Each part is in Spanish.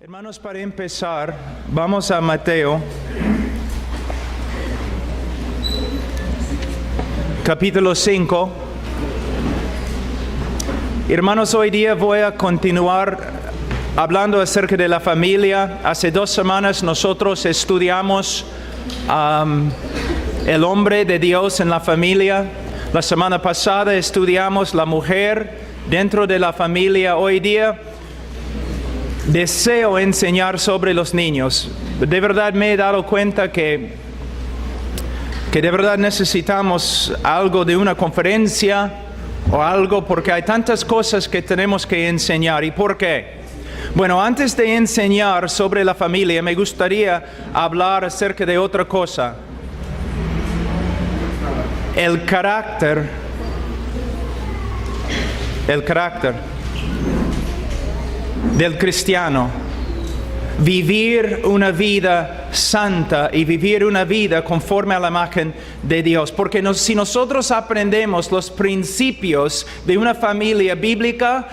Hermanos, para empezar, vamos a Mateo, capítulo 5. Hermanos, hoy día voy a continuar hablando acerca de la familia. Hace 2 semanas nosotros estudiamos el hombre de Dios en la familia. La semana pasada estudiamos la mujer dentro de la familia. Hoy día deseo enseñar sobre los niños. De verdad me he dado cuenta que de verdad necesitamos algo de una conferencia o algo, porque hay tantas cosas que tenemos que enseñar. ¿Y por qué? Bueno, antes de enseñar sobre la familia, me gustaría hablar acerca de otra cosa. El carácter del cristiano. Vivir una vida santa y vivir una vida conforme a la imagen de Dios. Porque si nosotros aprendemos los principios de una familia bíblica,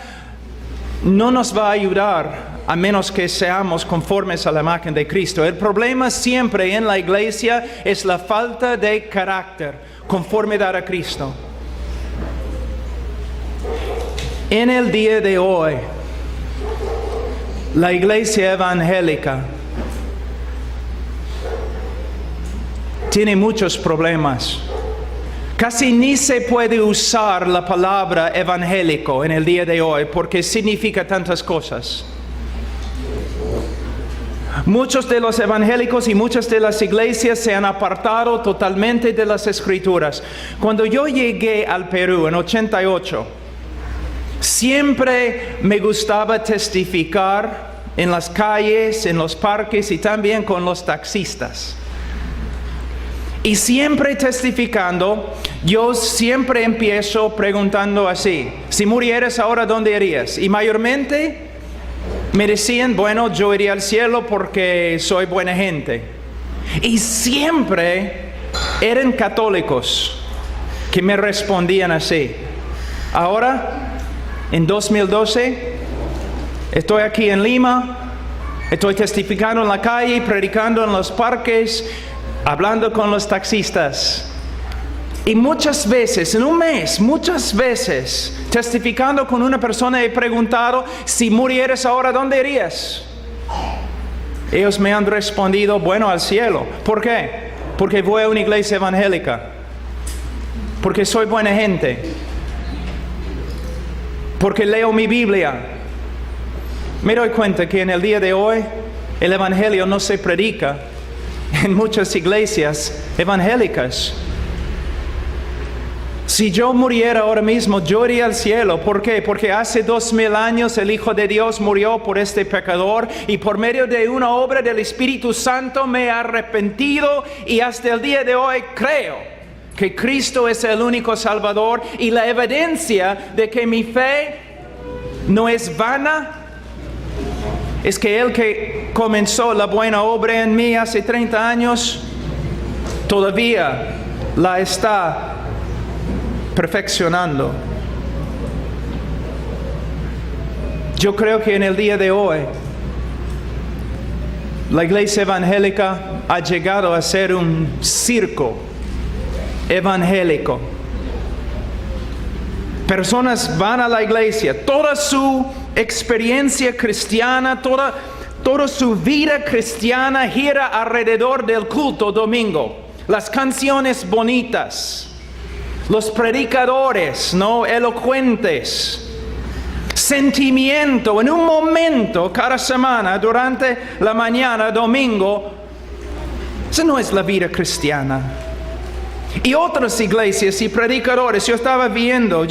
no nos va a ayudar a menos que seamos conformes a la imagen de Cristo. El problema siempre en la iglesia es la falta de carácter, conformidad a Cristo. En el día de hoy, la iglesia evangélica tiene muchos problemas. Casi ni se puede usar la palabra evangélico en el día de hoy porque significa tantas cosas. Muchos de los evangélicos y muchas de las iglesias se han apartado totalmente de las Escrituras. Cuando yo llegué al Perú en 88, siempre me gustaba testificar en las calles, en los parques y también con los taxistas. Y siempre testificando, yo siempre empiezo preguntando así: si murieras ahora, ¿dónde irías? Y mayormente me decían, bueno, yo iría al cielo porque soy buena gente. Y siempre eran católicos que me respondían así. Ahora, en 2012, estoy aquí en Lima, estoy testificando en la calle, predicando en los parques, hablando con los taxistas. Y muchas veces, en un mes, muchas veces, testificando con una persona, he preguntado, si murieras ahora, ¿dónde irías? Ellos me han respondido, bueno, al cielo. ¿Por qué? Porque voy a una iglesia evangélica. Porque soy buena gente. Porque leo mi Biblia. Me doy cuenta que en el día de hoy el evangelio no se predica en muchas iglesias evangélicas. Si yo muriera ahora mismo, yo iría al cielo. ¿Por qué? Porque hace 2000 años el Hijo de Dios murió por este pecador y por medio de una obra del Espíritu Santo me he arrepentido y hasta el día de hoy creo que Cristo es el único Salvador, y la evidencia de que mi fe no es vana es que el que comenzó la buena obra en mí hace 30 años todavía la está perfeccionando. Yo creo que en el día de hoy la iglesia evangélica ha llegado a ser un circo evangélico. Personas van a la iglesia, toda su experiencia cristiana, toda su vida cristiana gira alrededor del culto domingo. Las canciones bonitas, los predicadores, ¿no?, elocuentes, sentimiento en un momento cada semana durante la mañana, domingo. Esa no es la vida cristiana. Y otras iglesias y predicadores, yo estaba viendo,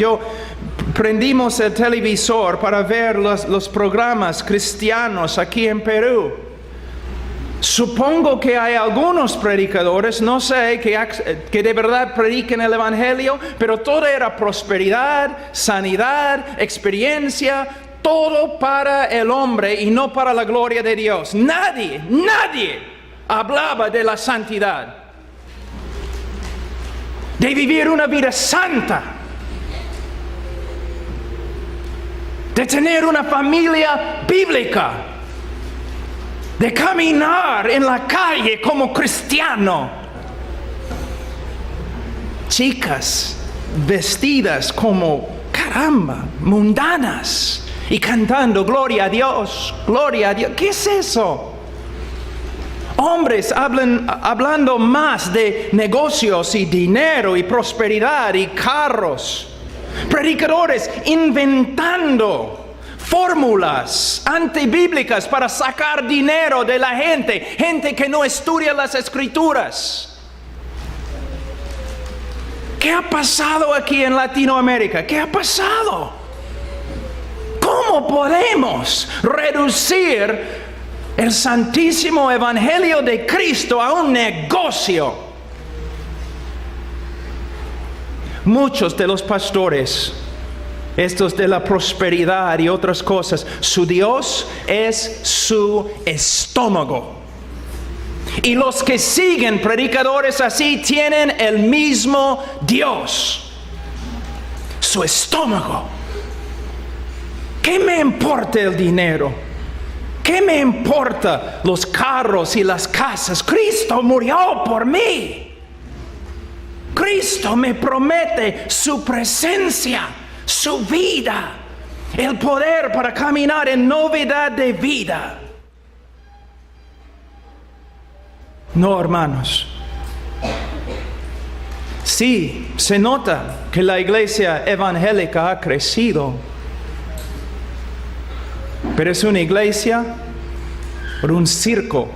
prendimos el televisor para ver los programas cristianos aquí en Perú. Supongo que hay algunos predicadores, no sé, que de verdad prediquen el evangelio, pero todo era prosperidad, sanidad, experiencia, todo para el hombre y no para la gloria de Dios. Nadie hablaba de la santidad, de vivir una vida santa, de tener una familia bíblica. de caminar en la calle como cristiano. Chicas vestidas como, caramba, mundanas y cantando gloria a Dios, gloria a Dios. ¿Qué es eso? Hombres hablando más de negocios y dinero y prosperidad y carros. Predicadores inventando fórmulas antibíblicas para sacar dinero de la gente. Gente que no estudia las Escrituras. ¿Qué ha pasado aquí en Latinoamérica? ¿Qué ha pasado? ¿Cómo podemos reducir el santísimo evangelio de Cristo a un negocio? Muchos de los pastores, estos de la prosperidad y otras cosas, su Dios es su estómago. Y los que siguen predicadores así tienen el mismo Dios, su estómago. ¿Qué me importa el dinero? ¿Qué me importa los carros y las casas? Cristo murió por mí. Cristo me promete su presencia, su vida, el poder para caminar en novedad de vida. No, hermanos. Sí, se nota que la iglesia evangélica ha crecido, pero es una iglesia por un circo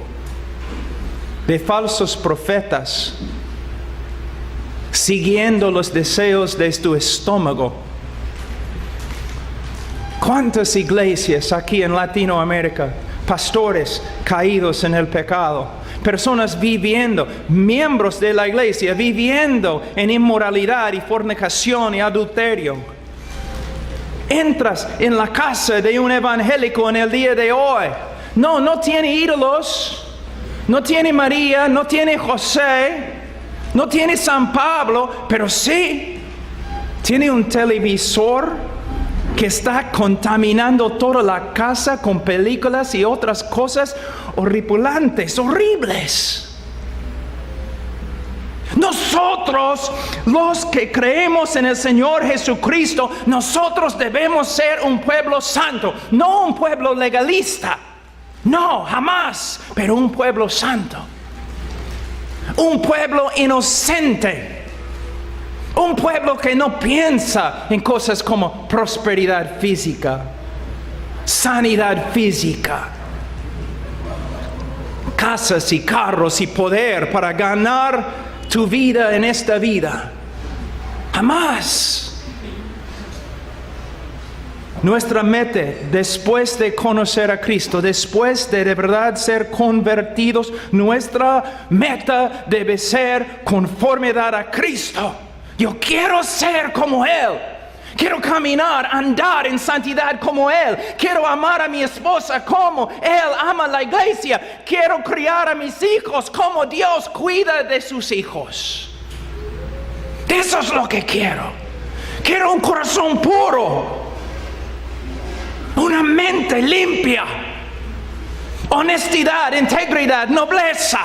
de falsos profetas siguiendo los deseos de tu estómago. ¿Cuántas iglesias aquí en Latinoamérica? Pastores caídos en el pecado, personas viviendo, miembros de la iglesia viviendo en inmoralidad y fornicación y adulterio. Entras en la casa de un evangélico en el día de hoy. No tiene ídolos, no tiene María, no tiene José, no tiene San Pablo, pero sí tiene un televisor que está contaminando toda la casa con películas y otras cosas horripilantes, horribles. Nosotros, los que creemos en el Señor Jesucristo, nosotros debemos ser un pueblo santo, no un pueblo legalista. No, jamás, pero un pueblo santo. Un pueblo inocente. Un pueblo que no piensa en cosas como prosperidad física, sanidad física, casas y carros y poder para ganar tu vida en esta vida. Jamás. Nuestra meta, después de conocer a Cristo, después de verdad ser convertidos, nuestra meta debe ser conformidad a Cristo. Yo quiero ser como Él. Quiero caminar, andar en santidad como Él. Quiero amar a mi esposa como Él ama la iglesia. Quiero criar a mis hijos como Dios cuida de sus hijos. Eso es lo que quiero. Quiero un corazón puro. Una mente limpia. Honestidad, integridad, nobleza.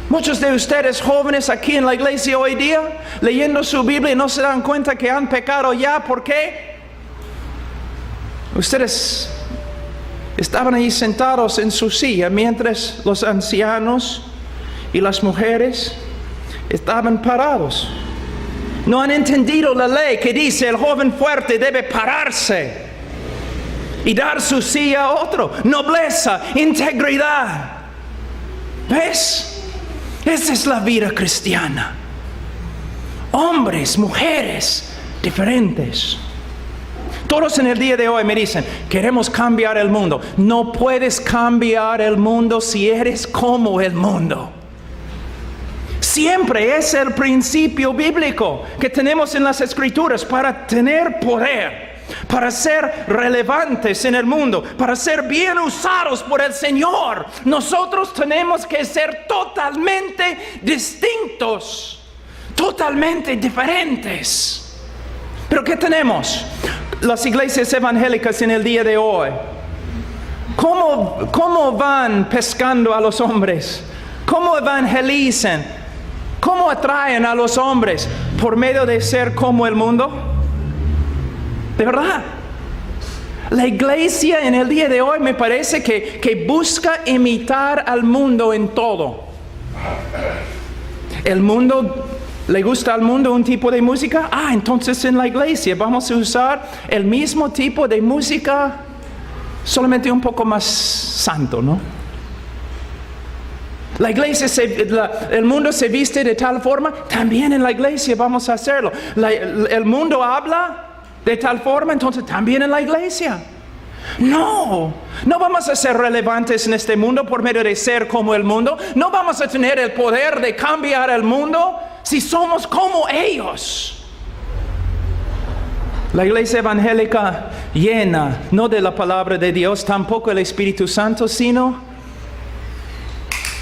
Muchos de ustedes jóvenes aquí en la iglesia hoy día, leyendo su Biblia, no se dan cuenta que han pecado ya. ¿Por qué? Ustedes estaban ahí sentados en su silla mientras los ancianos y las mujeres estaban parados. No han entendido la ley que dice el joven fuerte debe pararse y dar su silla a otro. Nobleza, integridad. ¿Ves? Esa es la vida cristiana. Hombres, mujeres, diferentes. Todos en el día de hoy me dicen, queremos cambiar el mundo. No puedes cambiar el mundo si eres como el mundo. Siempre es el principio bíblico que tenemos en las Escrituras para tener poder. Para ser relevantes en el mundo, para ser bien usados por el Señor, nosotros tenemos que ser totalmente distintos, totalmente diferentes. ¿Pero qué tenemos? Las iglesias evangélicas en el día de hoy ¿Cómo van pescando a los hombres? ¿Cómo evangelizan? ¿Cómo atraen a los hombres? ¿Por medio de ser como el mundo? ¿De verdad? La iglesia en el día de hoy me parece que busca imitar al mundo en todo. ¿El mundo le gusta al mundo un tipo de música? Entonces en la iglesia vamos a usar el mismo tipo de música, solamente un poco más santo, ¿no? La iglesia, el mundo se viste de tal forma, también en la iglesia vamos a hacerlo. El mundo habla de tal forma, entonces también en la iglesia. No vamos a ser relevantes en este mundo por medio de ser como el mundo. No vamos a tener el poder de cambiar el mundo si somos como ellos. La iglesia evangélica llena, no de la palabra de Dios, tampoco el Espíritu Santo, sino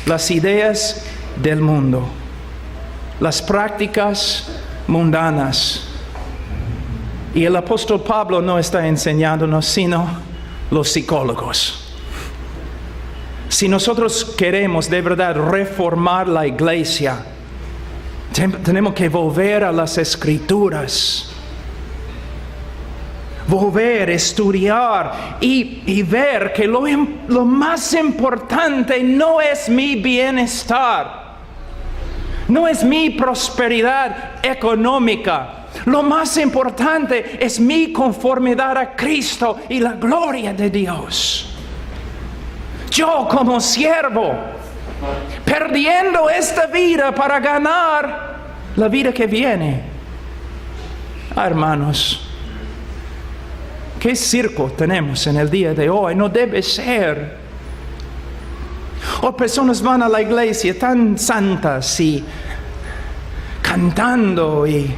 las ideas del mundo, las prácticas mundanas. Y el apóstol Pablo no está enseñándonos, sino los psicólogos. Si nosotros queremos de verdad reformar la iglesia, tenemos que volver a las Escrituras. Volver, estudiar y ver que lo más importante no es mi bienestar, no es mi prosperidad económica. Lo más importante es mi conformidad a Cristo y la gloria de Dios. Yo como siervo, perdiendo esta vida para ganar la vida que viene. Hermanos, ¿qué circo tenemos en el día de hoy? No debe ser. O personas van a la iglesia tan santas y cantando y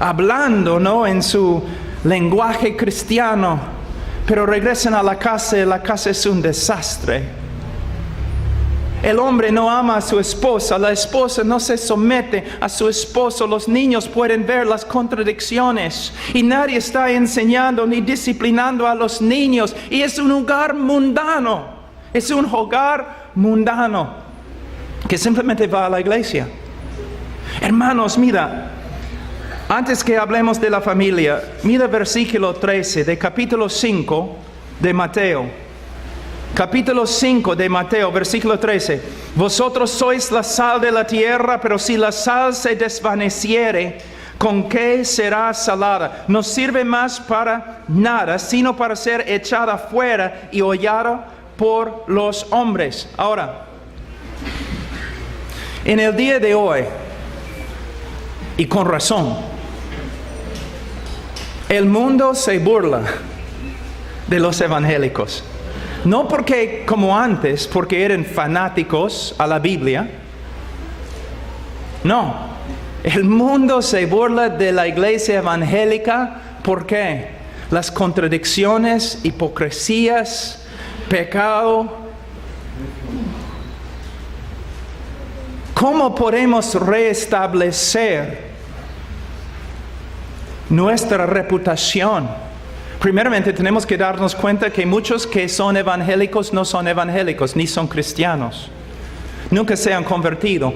hablando, ¿no?, en su lenguaje cristiano, pero regresan a la casa y la casa es un desastre. El hombre no ama a su esposa, la esposa no se somete a su esposo, los niños pueden ver las contradicciones y nadie está enseñando ni disciplinando a los niños y es un hogar mundano, es un hogar mundano que simplemente va a la iglesia. Hermanos, mira, antes que hablemos de la familia, mira versículo 13 de capítulo 5 de Mateo. Capítulo 5 de Mateo, versículo 13. Vosotros sois la sal de la tierra, pero si la sal se desvaneciere, ¿con qué será salada? No sirve más para nada, sino para ser echada fuera y hollada por los hombres. Ahora, en el día de hoy, y con razón, el mundo se burla de los evangélicos. No porque como antes, porque eran fanáticos a la Biblia. No, el mundo se burla de la iglesia evangélica. ¿Por qué? Las contradicciones, hipocresías, pecado. ¿Cómo podemos restablecer nuestra reputación? Primeramente tenemos que darnos cuenta que muchos que son evangélicos no son evangélicos, ni son cristianos. Nunca se han convertido.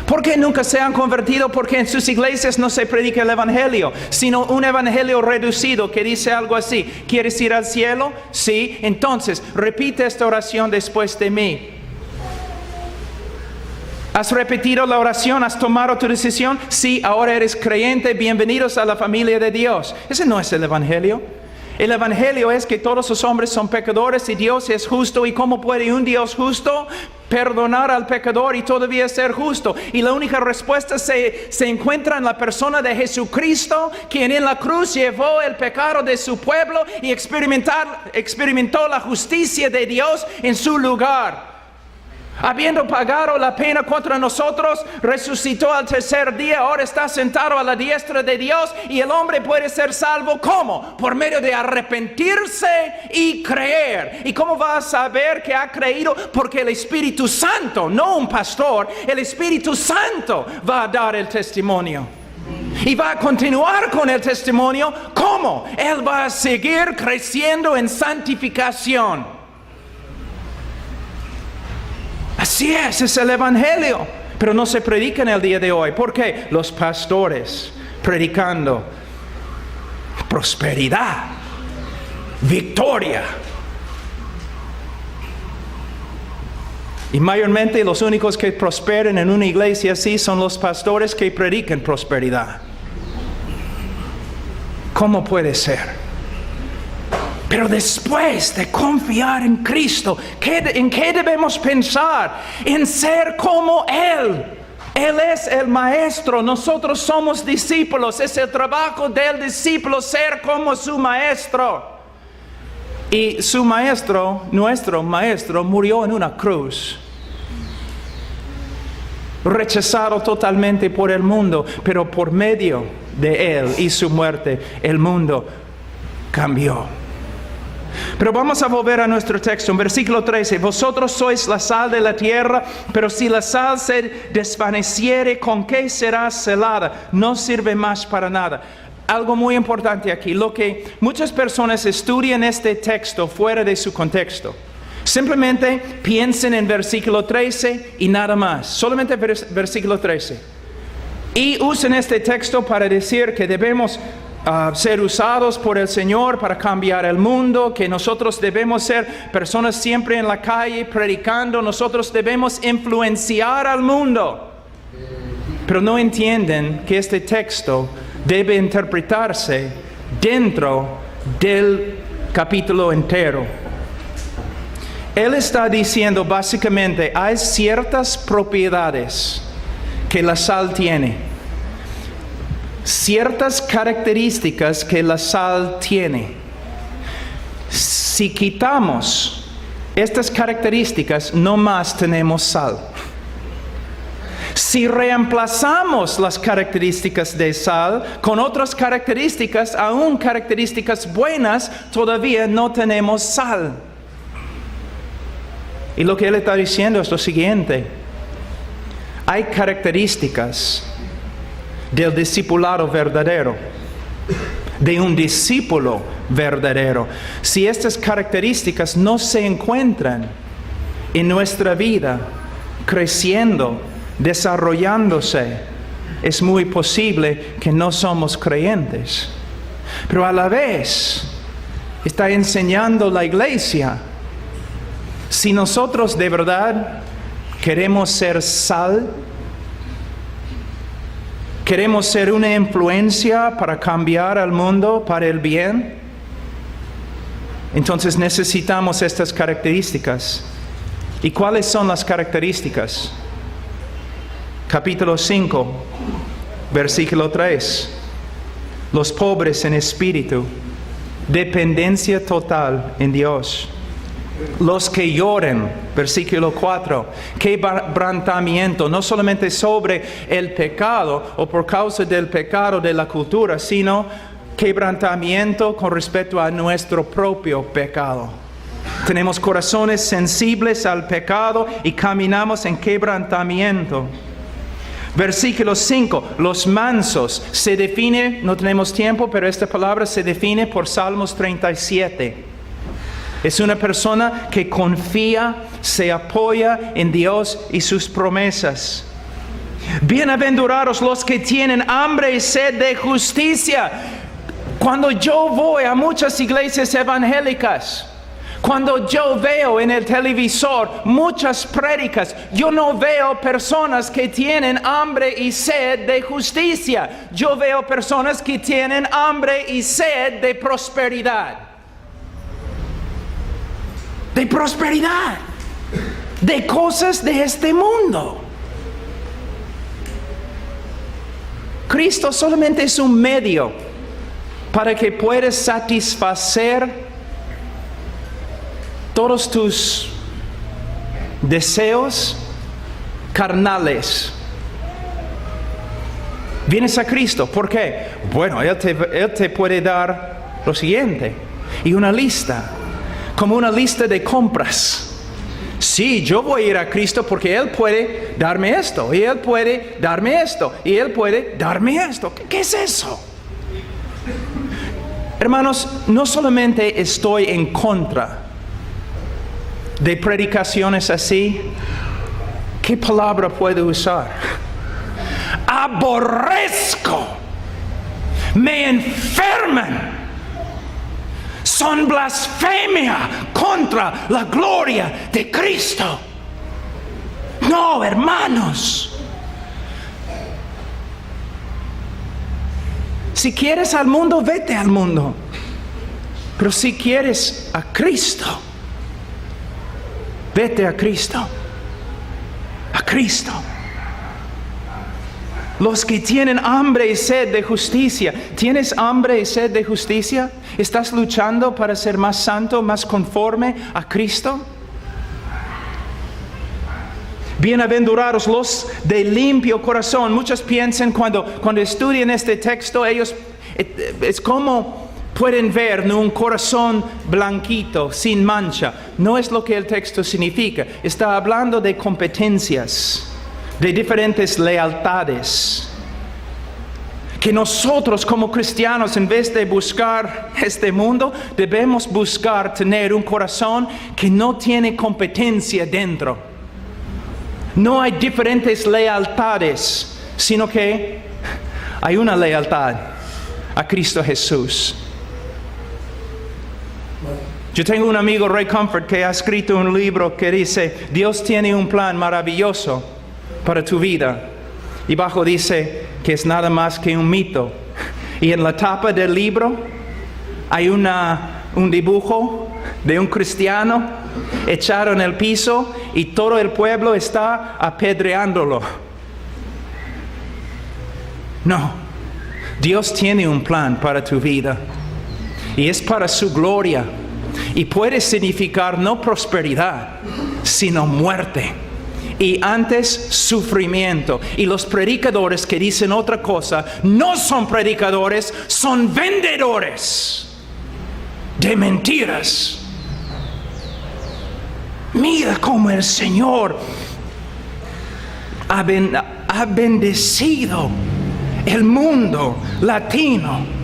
¿Por qué nunca se han convertido? Porque en sus iglesias no se predica el evangelio, sino un evangelio reducido que dice algo así: ¿quieres ir al cielo? Sí, entonces repite esta oración después de mí. ¿Has repetido la oración? ¿Has tomado tu decisión? Sí, ahora eres creyente. Bienvenidos a la familia de Dios. Ese no es el evangelio. El evangelio es que todos los hombres son pecadores y Dios es justo. ¿Y cómo puede un Dios justo perdonar al pecador y todavía ser justo? Y la única respuesta se encuentra en la persona de Jesucristo, quien en la cruz llevó el pecado de su pueblo y experimentó la justicia de Dios en su lugar. Habiendo pagado la pena contra nosotros, resucitó al tercer día, ahora está sentado a la diestra de Dios y el hombre puede ser salvo. ¿Cómo? Por medio de arrepentirse y creer. ¿Y cómo va a saber que ha creído? Porque el Espíritu Santo, no un pastor, el Espíritu Santo va a dar el testimonio. Y va a continuar con el testimonio. ¿Cómo? Él va a seguir creciendo en santificación. Así es el Evangelio. Pero no se predica en el día de hoy. ¿Por qué? Los pastores predicando prosperidad, victoria. Y mayormente los únicos que prosperan en una iglesia así son los pastores que predican prosperidad. ¿Cómo puede ser? Pero después de confiar en Cristo, ¿en qué debemos pensar? En ser como Él. Él es el maestro, nosotros somos discípulos. Es el trabajo del discípulo ser como su maestro. Y su maestro, nuestro maestro, murió en una cruz. Rechazado totalmente por el mundo, pero por medio de Él y su muerte, el mundo cambió. Pero vamos a volver a nuestro texto, en versículo 13. Vosotros sois la sal de la tierra, pero si la sal se desvaneciere, ¿con qué será salada? No sirve más para nada. Algo muy importante aquí, lo que muchas personas estudian este texto fuera de su contexto. Simplemente piensen en versículo 13 y nada más. Solamente versículo 13. Y usen este texto para decir que debemos ser usados por el Señor para cambiar el mundo, que nosotros debemos ser personas siempre en la calle predicando, nosotros debemos influenciar al mundo. Pero no entienden que este texto debe interpretarse dentro del capítulo entero. Él está diciendo básicamente, hay ciertas propiedades que la sal tiene. Ciertas características que la sal tiene. Si quitamos estas características, no más tenemos sal. Si reemplazamos las características de sal con otras características, aún características buenas, todavía no tenemos sal. Y lo que él está diciendo es lo siguiente. Hay características del discipulado verdadero, de un discípulo verdadero. Si estas características no se encuentran en nuestra vida, creciendo, desarrollándose, es muy posible que no somos creyentes. Pero a la vez, está enseñando la iglesia, si nosotros de verdad queremos ser sal, queremos ser una influencia para cambiar al mundo para el bien, entonces necesitamos estas características. ¿Y cuáles son las características? Capítulo 5, versículo 3. Los pobres en espíritu, dependencia total en Dios. Los que lloren, versículo 4, quebrantamiento, no solamente sobre el pecado o por causa del pecado de la cultura, sino quebrantamiento con respecto a nuestro propio pecado. Tenemos corazones sensibles al pecado y caminamos en quebrantamiento. Versículo 5, los mansos, se define, no tenemos tiempo, pero esta palabra se define por Salmos 37. Es una persona que confía, se apoya en Dios y sus promesas. Bienaventurados los que tienen hambre y sed de justicia. Cuando yo voy a muchas iglesias evangélicas, cuando yo veo en el televisor muchas prédicas, yo no veo personas que tienen hambre y sed de justicia. Yo veo personas que tienen hambre y sed de prosperidad. De prosperidad, de cosas de este mundo. Cristo solamente es un medio para que puedas satisfacer todos tus deseos carnales. Vienes a Cristo, ¿por qué? Bueno, Él te puede dar lo siguiente, y una lista. Como una lista de compras. Sí, yo voy a ir a Cristo porque Él puede darme esto, y Él puede darme esto, y Él puede darme esto. ¿Qué es eso? Hermanos, no solamente estoy en contra de predicaciones así, ¿Qué palabra puedo usar? Aborrezco. Me enferman. Son blasfemia contra la gloria de Cristo. No, hermanos. Si quieres al mundo, vete al mundo. Pero si quieres a Cristo, vete a Cristo. A Cristo. Los que tienen hambre y sed de justicia. ¿Tienes hambre y sed de justicia? ¿Estás luchando para ser más santo, más conforme a Cristo? Bienaventurados los de limpio corazón. Muchos piensan cuando estudian este texto, ellos es como pueden ver un corazón blanquito, sin mancha. No es lo que el texto significa. Está hablando de competencias, de diferentes lealtades. Que nosotros como cristianos, en vez de buscar este mundo, debemos buscar tener un corazón que no tiene competencia dentro. No hay diferentes lealtades, sino que hay una lealtad a Cristo Jesús. Yo tengo un amigo, Ray Comfort, que ha escrito un libro que dice, Dios tiene un plan maravilloso para tu vida. Y abajo dice que es nada más que un mito. Y en la tapa del libro hay un dibujo de un cristiano echado en el piso y todo el pueblo está apedreándolo. No, Dios tiene un plan para tu vida y es para su gloria y puede significar no prosperidad, sino muerte y antes sufrimiento. Y los predicadores que dicen otra cosa no son predicadores, son vendedores de mentiras. Mira cómo el Señor ha bendecido el mundo latino.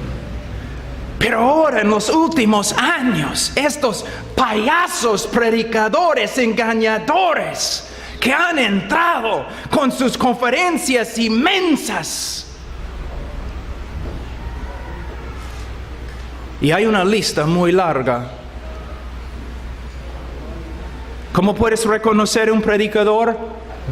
Pero ahora en los últimos años, estos payasos predicadores engañadores que han entrado con sus conferencias inmensas. Y hay una lista muy larga. ¿Cómo puedes reconocer un predicador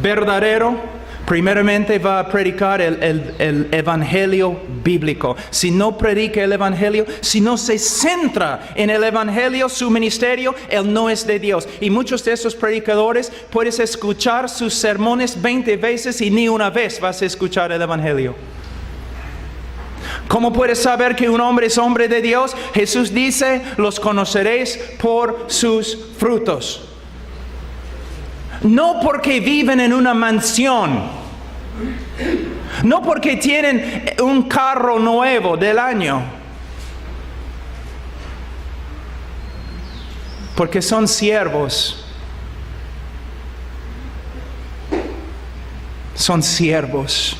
verdadero? Primeramente va a predicar el evangelio bíblico. Si no predica el evangelio, si no se centra en el evangelio, su ministerio, él no es de Dios. Y muchos de esos predicadores puedes escuchar sus sermones 20 veces y ni una vez vas a escuchar el evangelio. ¿Cómo puedes saber que un hombre es hombre de Dios? Jesús dice, los conoceréis por sus frutos. No porque viven en una mansión, no porque tienen un carro nuevo del año, porque son siervos. Son siervos.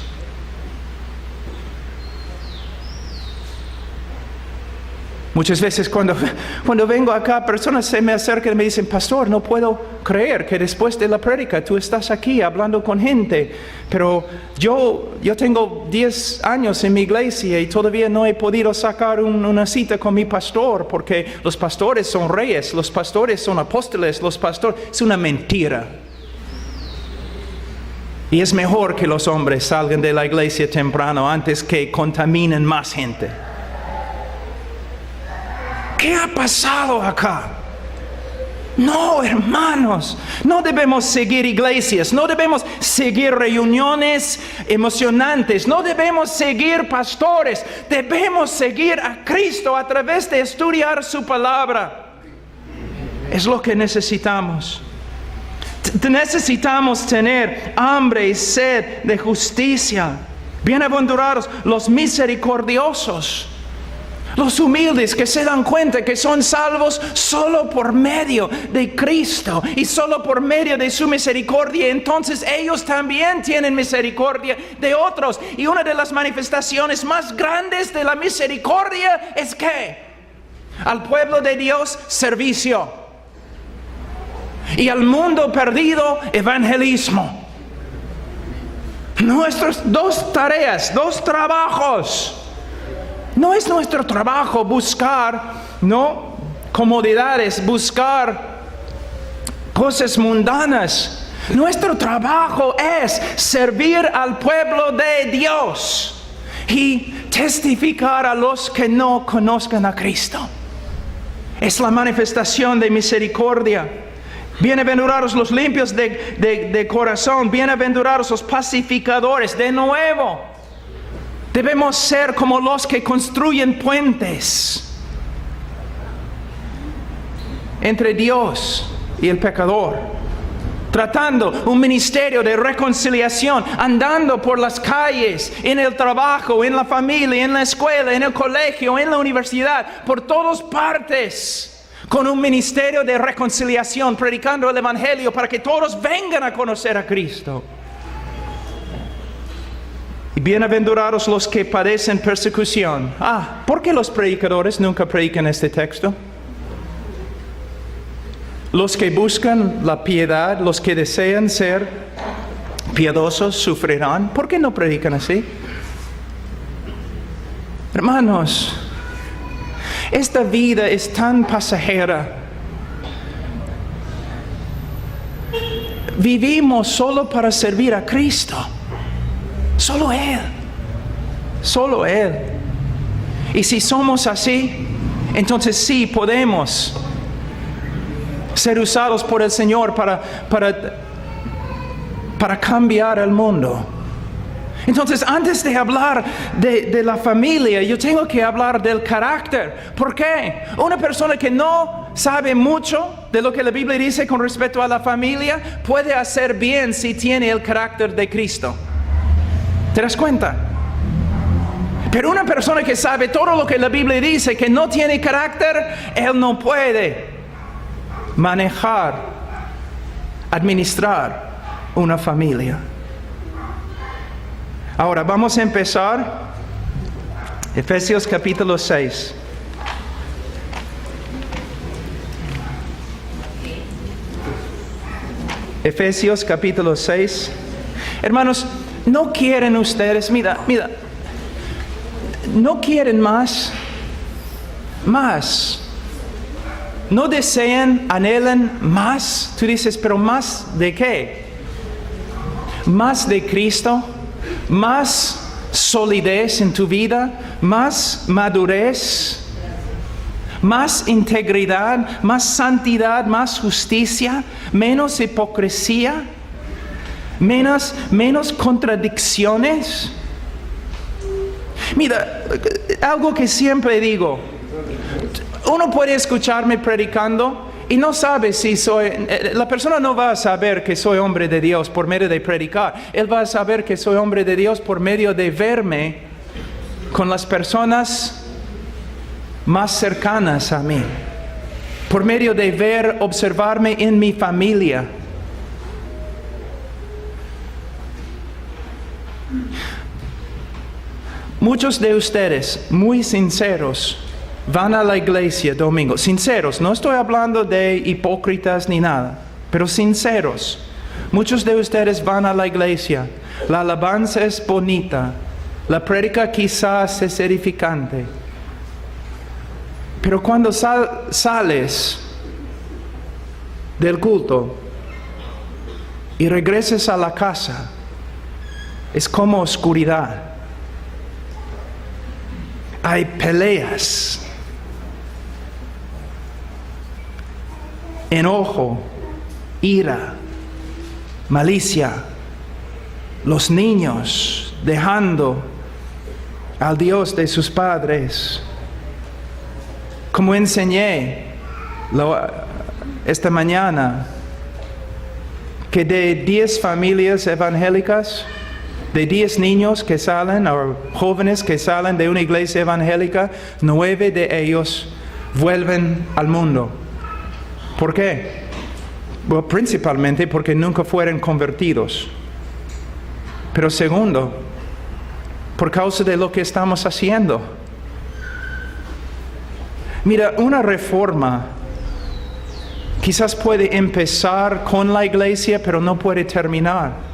Muchas veces cuando vengo acá, personas se me acercan y me dicen, pastor, no puedo creer que después de la prédica tú estás aquí hablando con gente. Pero yo tengo 10 años en mi iglesia y todavía no he podido sacar una cita con mi pastor porque los pastores son reyes, los pastores son apóstoles, los pastores... Es una mentira. Y es mejor que los hombres salgan de la iglesia temprano antes que contaminen más gente. ¿Qué ha pasado acá? No, hermanos, no debemos seguir iglesias, no debemos seguir reuniones emocionantes, no debemos seguir pastores, debemos seguir a Cristo a través de estudiar su palabra. Es lo que necesitamos. Necesitamos tener hambre y sed de justicia. Bienaventurados los misericordiosos. Los humildes que se dan cuenta que son salvos solo por medio de Cristo y solo por medio de su misericordia. Entonces ellos también tienen misericordia de otros. Y una de las manifestaciones más grandes de la misericordia es que al pueblo de Dios, servicio. Y al mundo perdido, evangelismo. nuestras dos tareas, dos trabajos. No es nuestro trabajo buscar, ¿no?, comodidades, buscar cosas mundanas. Nuestro trabajo es servir al pueblo de Dios y testificar a los que no conozcan a Cristo. Es la manifestación de misericordia. Bienaventurados los limpios de corazón, bienaventurados los pacificadores. De nuevo, debemos ser como los que construyen puentes entre Dios y el pecador, tratando un ministerio de reconciliación, andando por las calles, en el trabajo, en la familia, en la escuela, en el colegio, en la universidad, por todas partes, con un ministerio de reconciliación, predicando el Evangelio para que todos vengan a conocer a Cristo. Y bienaventurados los que padecen persecución. ¿Por qué los predicadores nunca predican este texto? Los que buscan la piedad, los que desean ser piadosos, sufrirán. ¿Por qué no predican así? Hermanos, esta vida es tan pasajera. Vivimos solo para servir a Cristo. Solo Él. Solo Él. Y si somos así, entonces sí podemos ser usados por el Señor para cambiar el mundo. Entonces, antes de hablar de la familia, yo tengo que hablar del carácter. ¿Por qué? Una persona que no sabe mucho de lo que la Biblia dice con respecto a la familia, puede hacer bien si tiene el carácter de Cristo. ¿Te das cuenta? Pero una persona que sabe todo lo que la Biblia dice, que no tiene carácter, él no puede manejar, administrar una familia. Ahora vamos a empezar Efesios capítulo 6. Efesios capítulo 6. Hermanos, ¿no quieren ustedes, mira, no quieren más? ¿No desean, anhelan más? Tú dices, ¿pero más de qué? ¿Más de Cristo? ¿Más solidez en tu vida? ¿Más madurez? ¿Más integridad? ¿Más santidad? ¿Más justicia? ¿Menos hipocresía? ¿Menos contradicciones? Mira, algo que siempre digo. Uno puede escucharme predicando y no sabe si la persona no va a saber que soy hombre de Dios por medio de predicar. Él va a saber que soy hombre de Dios por medio de verme con las personas más cercanas a mí. Por medio de observarme en mi familia. Muchos de ustedes, muy sinceros, van a la iglesia domingo. Sinceros, no estoy hablando de hipócritas ni nada, pero sinceros. Muchos de ustedes van a la iglesia. La alabanza es bonita. La prédica quizás es edificante. Pero cuando sales del culto y regreses a la casa, es como oscuridad. Hay peleas, enojo, ira, malicia, los niños dejando al Dios de sus padres. Como enseñé esta mañana, que de 10 familias evangélicas, de 10 niños que salen, o jóvenes que salen de una iglesia evangélica, 9 de ellos vuelven al mundo. ¿Por qué? Bueno, principalmente porque nunca fueron convertidos. Pero segundo, por causa de lo que estamos haciendo. Mira, una reforma quizás puede empezar con la iglesia, pero no puede terminar.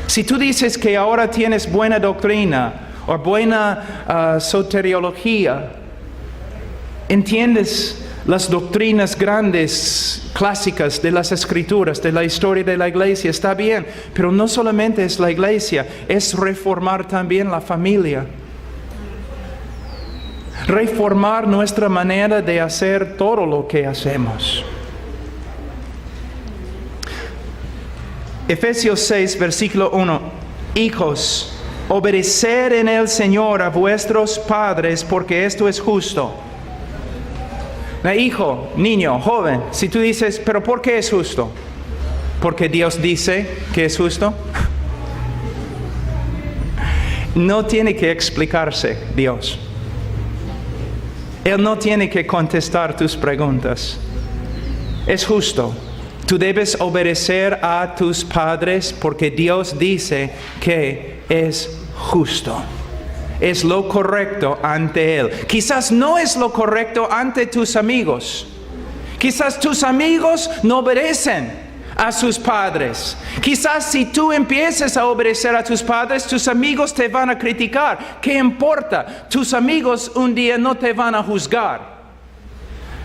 Si tú dices que ahora tienes buena doctrina o buena soteriología, entiendes las doctrinas grandes, clásicas de las Escrituras, de la historia de la iglesia, está bien, pero no solamente es la iglesia, es reformar también la familia. Reformar nuestra manera de hacer todo lo que hacemos. Efesios 6, versículo 1. Hijos, obedeced en el Señor a vuestros padres, porque esto es justo. Hijo, niño, joven, si tú dices, ¿pero por qué es justo? ¿Porque Dios dice que es justo? No tiene que explicarse Dios. Él no tiene que contestar tus preguntas. Es justo. Tú debes obedecer a tus padres porque Dios dice que es justo. Es lo correcto ante Él. Quizás no es lo correcto ante tus amigos. Quizás tus amigos no obedecen a sus padres. Quizás si tú empieces a obedecer a tus padres, tus amigos te van a criticar. ¿Qué importa? Tus amigos un día no te van a juzgar.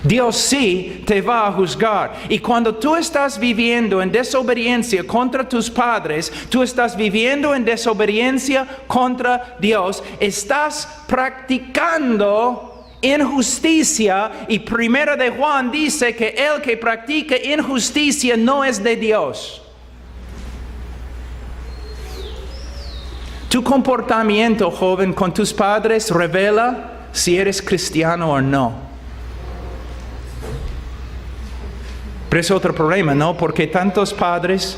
Dios sí te va a juzgar. Y cuando tú estás viviendo en desobediencia contra tus padres, tú estás viviendo en desobediencia contra Dios, estás practicando injusticia. Y Primera de Juan dice que el que practica injusticia no es de Dios. Tu comportamiento, joven, con tus padres revela si eres cristiano o no. Pero es otro problema, ¿no? Porque tantos padres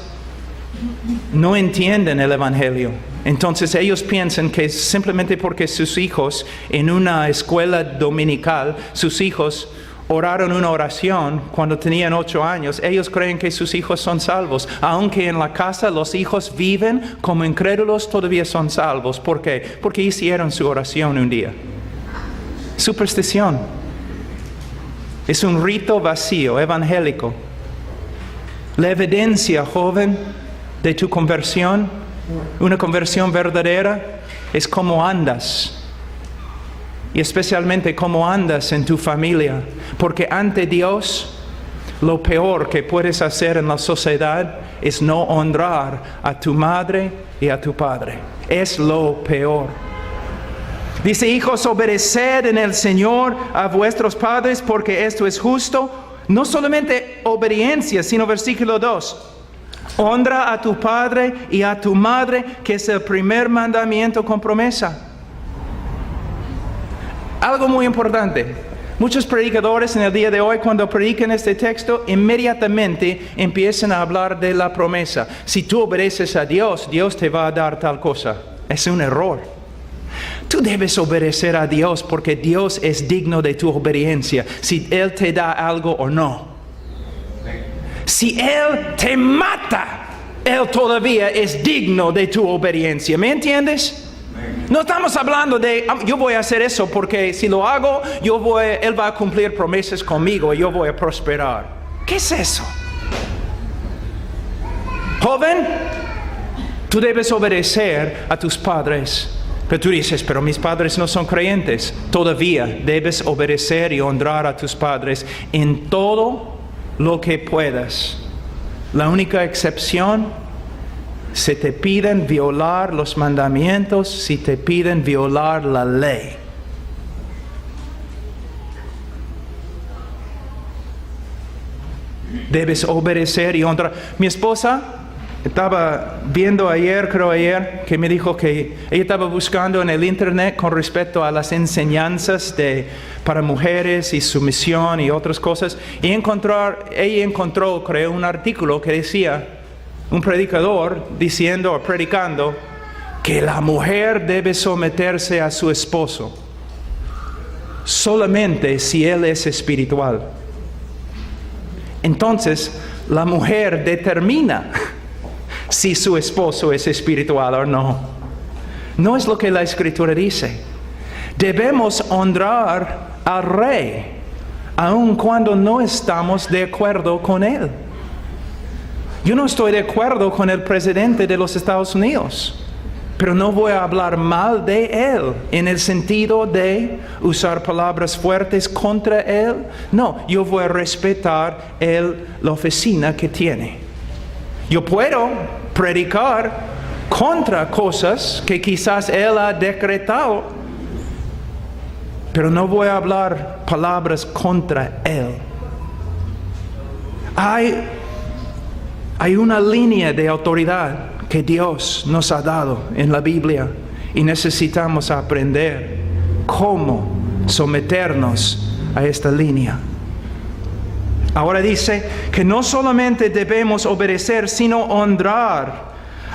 no entienden el Evangelio. Entonces ellos piensan que simplemente porque sus hijos en una escuela dominical, sus hijos oraron una oración cuando tenían 8 años, ellos creen que sus hijos son salvos. Aunque en la casa los hijos viven como incrédulos, todavía son salvos. ¿Por qué? Porque hicieron su oración un día. Superstición. Es un rito vacío, evangélico. La evidencia, joven, de tu conversión, una conversión verdadera, es cómo andas. Y especialmente cómo andas en tu familia. Porque ante Dios, lo peor que puedes hacer en la sociedad es no honrar a tu madre y a tu padre. Es lo peor. Dice, hijos, obedeced en el Señor a vuestros padres, porque esto es justo. No solamente obediencia, sino versículo 2. Honra a tu padre y a tu madre, que es el primer mandamiento con promesa. Algo muy importante. Muchos predicadores en el día de hoy, cuando predican este texto, inmediatamente empiezan a hablar de la promesa. Si tú obedeces a Dios, Dios te va a dar tal cosa. Es un error. Tú debes obedecer a Dios porque Dios es digno de tu obediencia, si Él te da algo o no. Si Él te mata, Él todavía es digno de tu obediencia. ¿Me entiendes? No estamos hablando de, yo voy a hacer eso porque si lo hago, Él va a cumplir promesas conmigo y yo voy a prosperar. ¿Qué es eso? Joven, tú debes obedecer a tus padres. Pero tú dices, pero mis padres no son creyentes. Todavía debes obedecer y honrar a tus padres en todo lo que puedas. La única excepción, si te piden violar los mandamientos, si te piden violar la ley. Debes obedecer y honrar. Mi esposa estaba viendo ayer, que me dijo que ella estaba buscando en el internet con respecto a las enseñanzas para mujeres y sumisión y otras cosas. Y ella encontró, creo, un artículo que decía, un predicador diciendo o predicando que la mujer debe someterse a su esposo solamente si él es espiritual. Entonces, la mujer determina si su esposo es espiritual o no. No es lo que la Escritura dice. Debemos honrar al rey, aun cuando no estamos de acuerdo con él. Yo no estoy de acuerdo con el presidente de los Estados Unidos, pero no voy a hablar mal de él en el sentido de usar palabras fuertes contra él. No, yo voy a respetar la oficina que tiene. Yo puedo predicar contra cosas que quizás él ha decretado, pero no voy a hablar palabras contra él. Hay una línea de autoridad que Dios nos ha dado en la Biblia y necesitamos aprender cómo someternos a esta línea. Ahora dice que no solamente debemos obedecer, sino honrar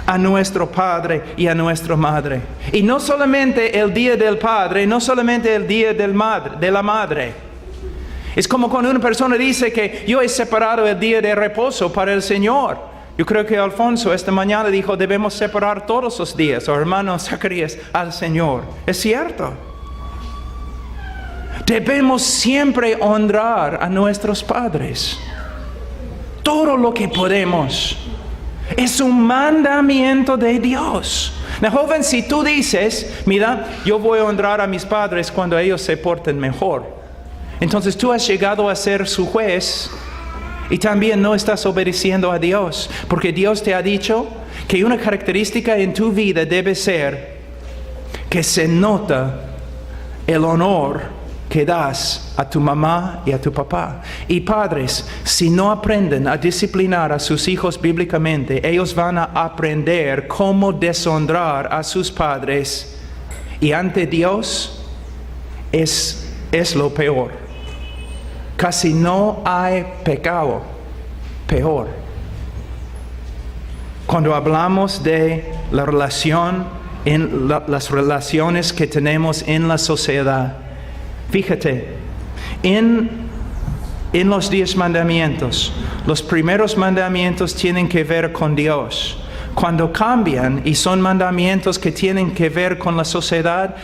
a nuestro padre y a nuestra madre. Y no solamente el día del padre, no solamente el día de la madre. Es como cuando una persona dice que yo he separado el día de reposo para el Señor. Yo creo que Alfonso esta mañana dijo, debemos separar todos los días, o hermano Zacarías, al Señor. Es cierto. Debemos siempre honrar a nuestros padres. Todo lo que podemos. Es un mandamiento de Dios. Joven, si tú dices, mira, yo voy a honrar a mis padres cuando ellos se porten mejor. Entonces tú has llegado a ser su juez y también no estás obedeciendo a Dios. Porque Dios te ha dicho que una característica en tu vida debe ser que se nota el honor que das a tu mamá y a tu papá. Y padres, si no aprenden a disciplinar a sus hijos bíblicamente, ellos van a aprender cómo deshonrar a sus padres. Y ante Dios es lo peor. Casi no hay pecado peor. Cuando hablamos de la relación, las relaciones que tenemos en la sociedad, fíjate, en los 10 mandamientos, los primeros mandamientos tienen que ver con Dios. Cuando cambian y son mandamientos que tienen que ver con la sociedad,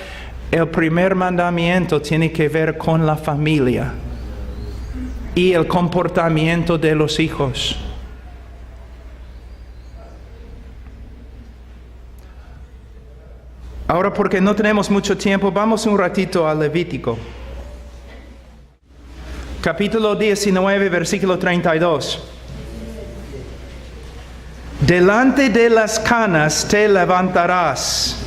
el primer mandamiento tiene que ver con la familia y el comportamiento de los hijos. Ahora, porque no tenemos mucho tiempo, vamos un ratito a Levítico. Capítulo 19, versículo 32. Delante de las canas te levantarás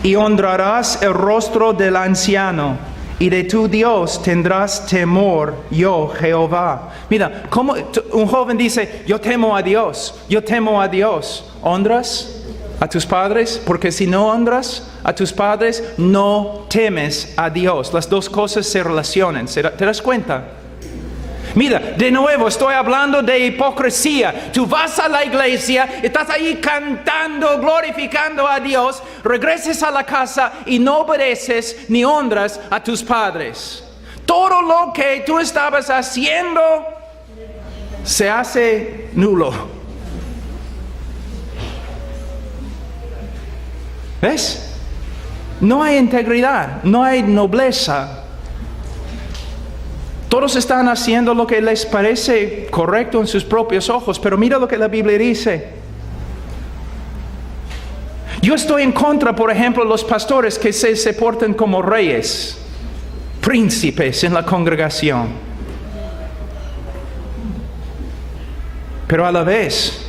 y honrarás el rostro del anciano. Y de tu Dios tendrás temor, yo Jehová. Mira, como un joven dice, yo temo a Dios, yo temo a Dios. ¿Honras a tus padres? Porque si no honras a tus padres, no temes a Dios. Las dos cosas se relacionan. ¿Te das cuenta? Mira, de nuevo estoy hablando de hipocresía. Tú vas a la iglesia, estás ahí cantando, glorificando a Dios, regresas a la casa y no obedeces ni honras a tus padres. Todo lo que tú estabas haciendo se hace nulo. ¿Ves? No hay integridad, no hay nobleza. Todos están haciendo lo que les parece correcto en sus propios ojos, pero mira lo que la Biblia dice. Yo estoy en contra, por ejemplo, de los pastores que se portan como reyes, príncipes en la congregación. Pero a la vez,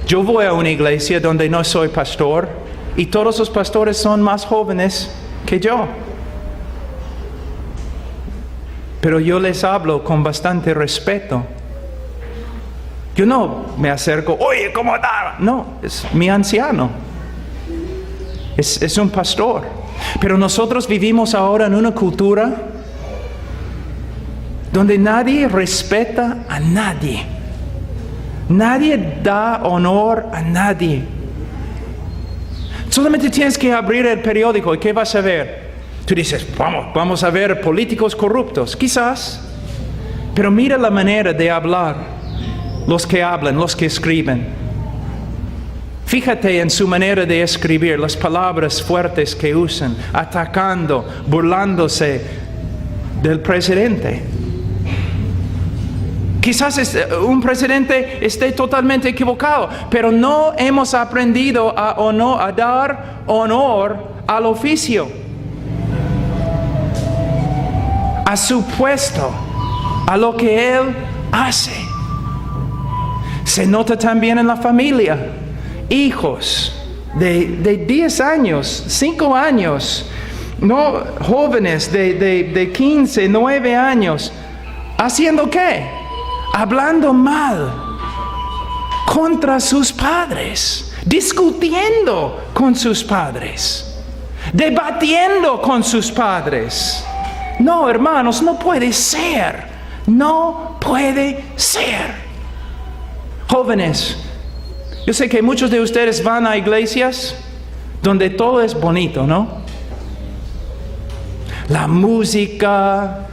yo voy a una iglesia donde no soy pastor y todos los pastores son más jóvenes que yo. Pero yo les hablo con bastante respeto. Yo no me acerco, oye, ¿cómo está? No, es mi anciano. Es un pastor. Pero nosotros vivimos ahora en una cultura donde nadie respeta a nadie. Nadie da honor a nadie. Solamente tienes que abrir el periódico y ¿qué vas a ver? Tú dices, vamos a ver políticos corruptos, quizás, pero mira la manera de hablar, los que hablan, los que escriben. Fíjate en su manera de escribir, las palabras fuertes que usan, atacando, burlándose del presidente. Quizás un presidente esté totalmente equivocado, pero no hemos aprendido a dar honor al oficio, a su puesto, a lo que él hace. Se nota también en la familia. Hijos de 10 años, 5 años, no, jóvenes de 15, 9 años, ¿haciendo qué? Hablando mal contra sus padres, discutiendo con sus padres, debatiendo con sus padres. No, hermanos, no puede ser. No puede ser. Jóvenes, yo sé que muchos de ustedes van a iglesias donde todo es bonito, ¿no? La música,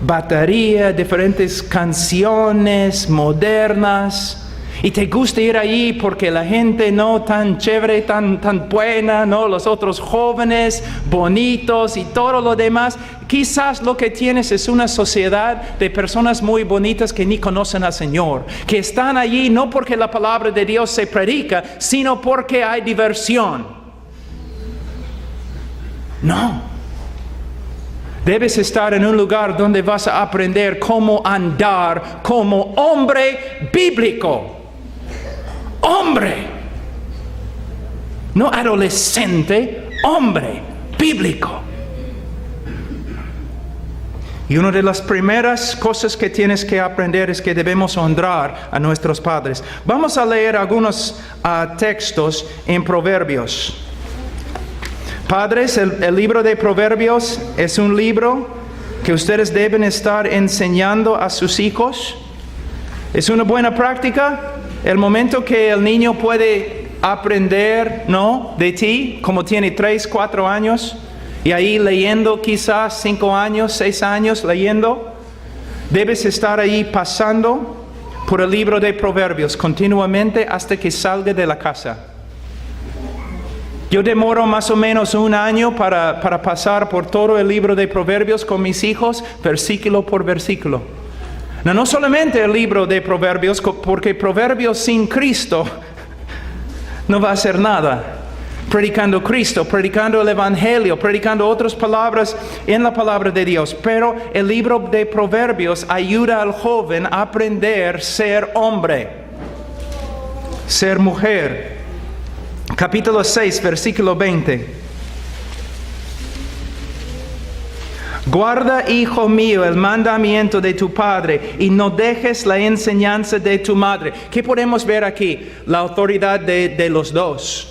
batería, diferentes canciones modernas. Y te gusta ir allí porque la gente no tan chévere, tan buena, ¿no? Los otros jóvenes, bonitos y todo lo demás. Quizás lo que tienes es una sociedad de personas muy bonitas que ni conocen al Señor, que están allí no porque la palabra de Dios se predica, sino porque hay diversión. No. Debes estar en un lugar donde vas a aprender cómo andar como hombre bíblico. Hombre. No adolescente, hombre bíblico. Y una de las primeras cosas que tienes que aprender es que debemos honrar a nuestros padres. Vamos a leer algunos textos en Proverbios. Padres, el libro de Proverbios es un libro que ustedes deben estar enseñando a sus hijos. Es una buena práctica. El momento que el niño puede aprender, ¿no?, de ti, como tiene 3, 4 años, y ahí leyendo quizás 5 años, 6 años leyendo, debes estar ahí pasando por el libro de Proverbios continuamente hasta que salga de la casa. Yo demoro más o menos 1 año para pasar por todo el libro de Proverbios con mis hijos, versículo por versículo. No solamente el libro de Proverbios, porque Proverbios sin Cristo no va a hacer nada. Predicando Cristo, predicando el Evangelio, predicando otras palabras en la palabra de Dios. Pero el libro de Proverbios ayuda al joven a aprender a ser hombre, ser mujer. Capítulo 6, versículo 20. Guarda, hijo mío, el mandamiento de tu padre y no dejes la enseñanza de tu madre. ¿Qué podemos ver aquí? La autoridad de los dos.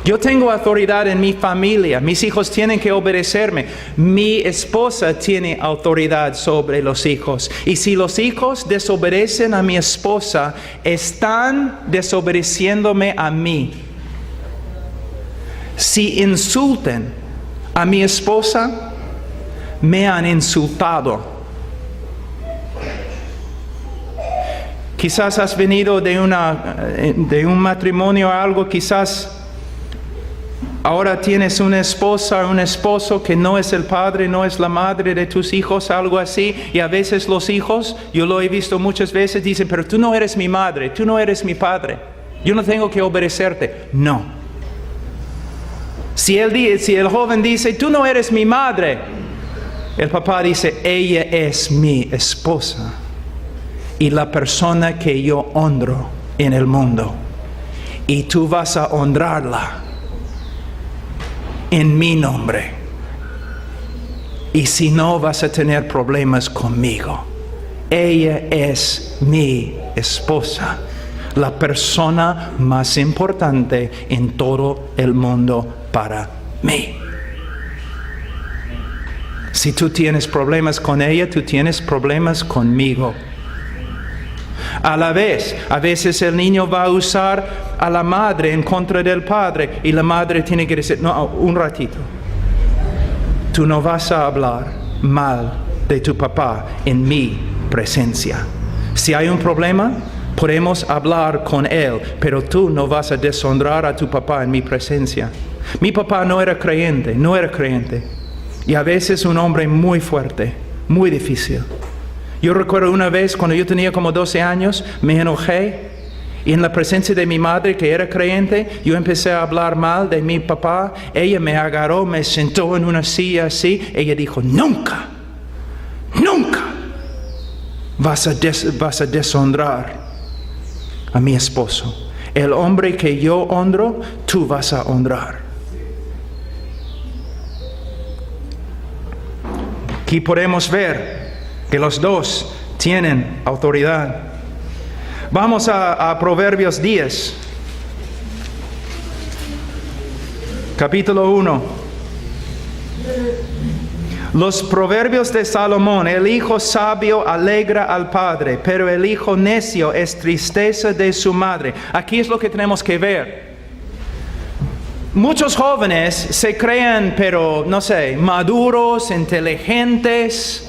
Yo tengo autoridad en mi familia. Mis hijos tienen que obedecerme. Mi esposa tiene autoridad sobre los hijos. Y si los hijos desobedecen a mi esposa, están desobedeciéndome a mí. Si insultan a mi esposa, me han insultado. Quizás has venido de un matrimonio o algo, quizás ahora tienes una esposa o un esposo que no es el padre, no es la madre de tus hijos, algo así. Y a veces los hijos, yo lo he visto muchas veces, dicen, pero tú no eres mi madre, tú no eres mi padre. Yo no tengo que obedecerte. No. Si el joven dice, tú no eres mi madre, el papá dice, ella es mi esposa y la persona que yo honro en el mundo. Y tú vas a honrarla en mi nombre. Y si no, vas a tener problemas conmigo. Ella es mi esposa, la persona más importante en todo el mundo para mí. Si tú tienes problemas con ella, tú tienes problemas conmigo. A la vez, a veces el niño va a usar a la madre en contra del padre y la madre tiene que decir, no, un ratito. Tú no vas a hablar mal de tu papá en mi presencia. Si hay un problema, podemos hablar con él, pero tú no vas a deshonrar a tu papá en mi presencia. Mi papá no era creyente. Y a veces un hombre muy fuerte, muy difícil. Yo recuerdo una vez cuando yo tenía como 12 años, me enojé y en la presencia de mi madre que era creyente, yo empecé a hablar mal de mi papá. Ella me agarró, me sentó en una silla así. Ella dijo, nunca vas a deshonrar a mi esposo. El hombre que yo honro, tú vas a honrar. Aquí podemos ver que los dos tienen autoridad. Vamos a Proverbios 10, capítulo 1. Los proverbios de Salomón: el hijo sabio alegra al padre, pero el hijo necio es tristeza de su madre. Aquí es lo que tenemos que ver. Muchos jóvenes se creen, pero no sé, maduros, inteligentes,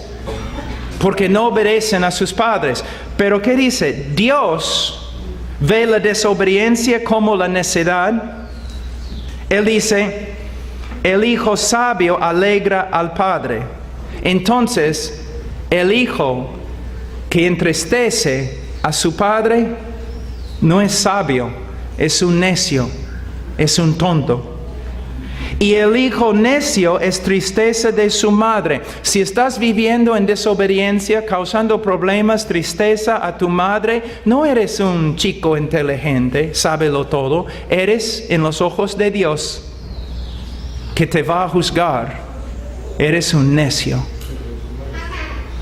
porque no obedecen a sus padres. Pero ¿qué dice? Dios ve la desobediencia como la necedad. Él dice, el hijo sabio alegra al padre. Entonces, el hijo que entristece a su padre no es sabio, es un necio, es un tonto. Y el hijo necio es tristeza de su madre. Si estás viviendo en desobediencia, causando problemas, tristeza a tu madre, no eres un chico inteligente, sábelo todo. Eres, en los ojos de Dios, que te va a juzgar, eres un necio.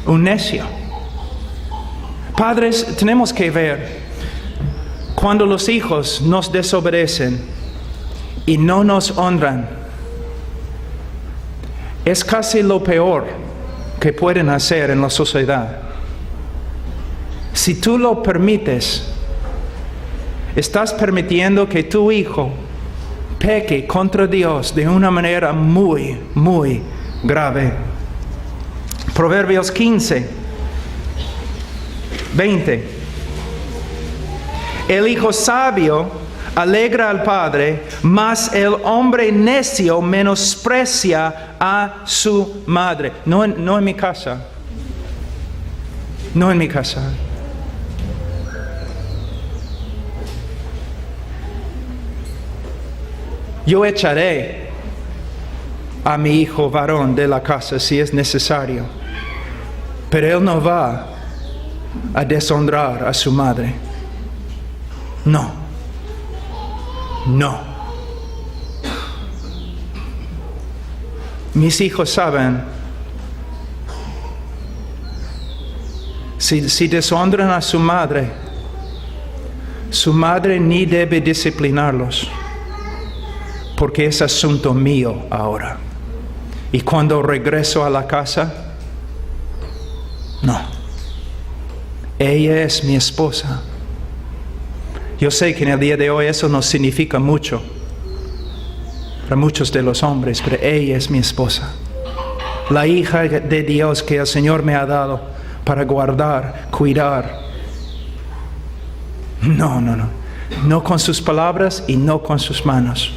Un necio. Padres, tenemos que ver, cuando los hijos nos desobedecen y no nos honran, es casi lo peor que pueden hacer en la sociedad. Si tú lo permites, estás permitiendo que tu hijo peque contra Dios de una manera muy, muy grave. Proverbios 15, 20. El hijo sabio alegra al padre, mas el hombre necio menosprecia a su madre. No en mi casa. No en mi casa. Yo echaré a mi hijo varón de la casa si es necesario, pero él no va a deshonrar a su madre. No. Mis hijos saben, si deshonran a su madre ni debe disciplinarlos, porque es asunto mío ahora. Y cuando regreso a la casa, no. Ella es mi esposa. Yo sé que en el día de hoy eso no significa mucho para muchos de los hombres, pero ella es mi esposa. La hija de Dios que el Señor me ha dado para guardar, cuidar. No. No con sus palabras y no con sus manos.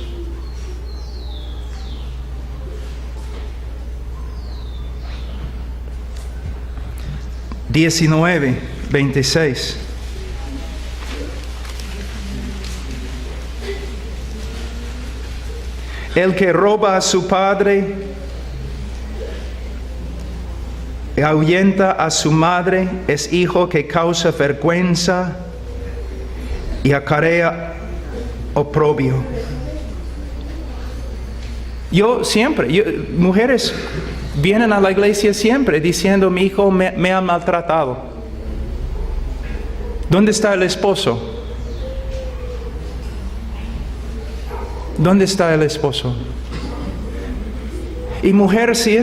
Diecinueve, 26. El que roba a su padre y ahuyenta a su madre es hijo que causa vergüenza y acarrea oprobio. Mujeres vienen a la iglesia siempre diciendo, mi hijo me ha maltratado. ¿Dónde está el esposo? ¿Dónde está el esposo? Y mujer, si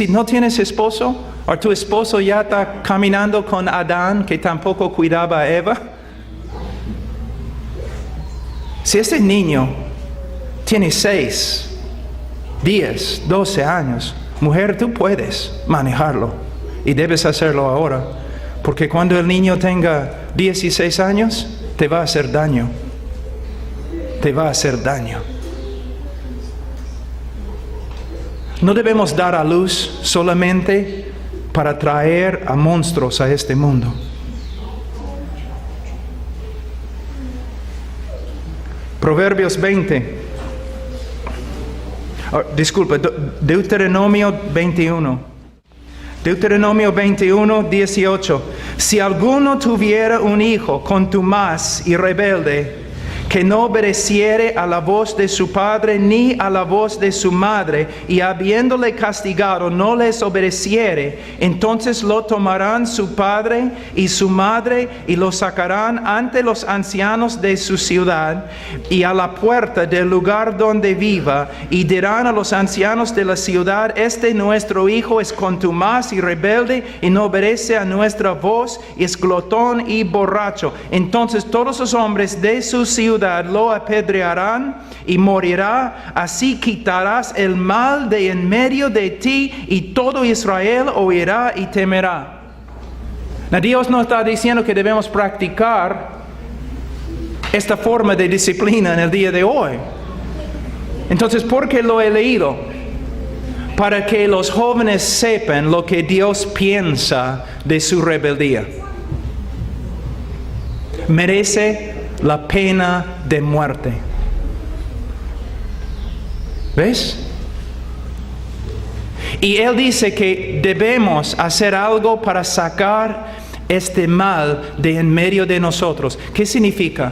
no tienes esposo, o tu esposo ya está caminando con Adán, que tampoco cuidaba a Eva. Si ese niño tiene 6, 10, 12 años, mujer, tú puedes manejarlo. Y debes hacerlo ahora. Porque cuando el niño tenga 16 años, te va a hacer daño. Te va a hacer daño. No debemos dar a luz solamente para traer a monstruos a este mundo. Proverbios 20. Deuteronomio 21. Deuteronomio 21, 18. Si alguno tuviera un hijo contumaz y rebelde, que no obedeciere a la voz de su padre ni a la voz de su madre, y habiéndole castigado no les obedeciere, entonces lo tomarán su padre y su madre y lo sacarán ante los ancianos de su ciudad y a la puerta del lugar donde viva, y dirán a los ancianos de la ciudad: este nuestro hijo es contumaz y rebelde y no obedece a nuestra voz, y es glotón y borracho. Entonces todos los hombres de su ciudad lo apedrearán y morirá. Así quitarás el mal de en medio de ti, y todo Israel oirá y temerá. Dios no está diciendo que debemos practicar esta forma de disciplina en el día de hoy. Entonces, ¿por qué lo he leído? Para que los jóvenes sepan lo que Dios piensa de su rebeldía. Merece la pena de muerte. ¿Ves? Y Él dice que debemos hacer algo para sacar este mal de en medio de nosotros. ¿Qué significa?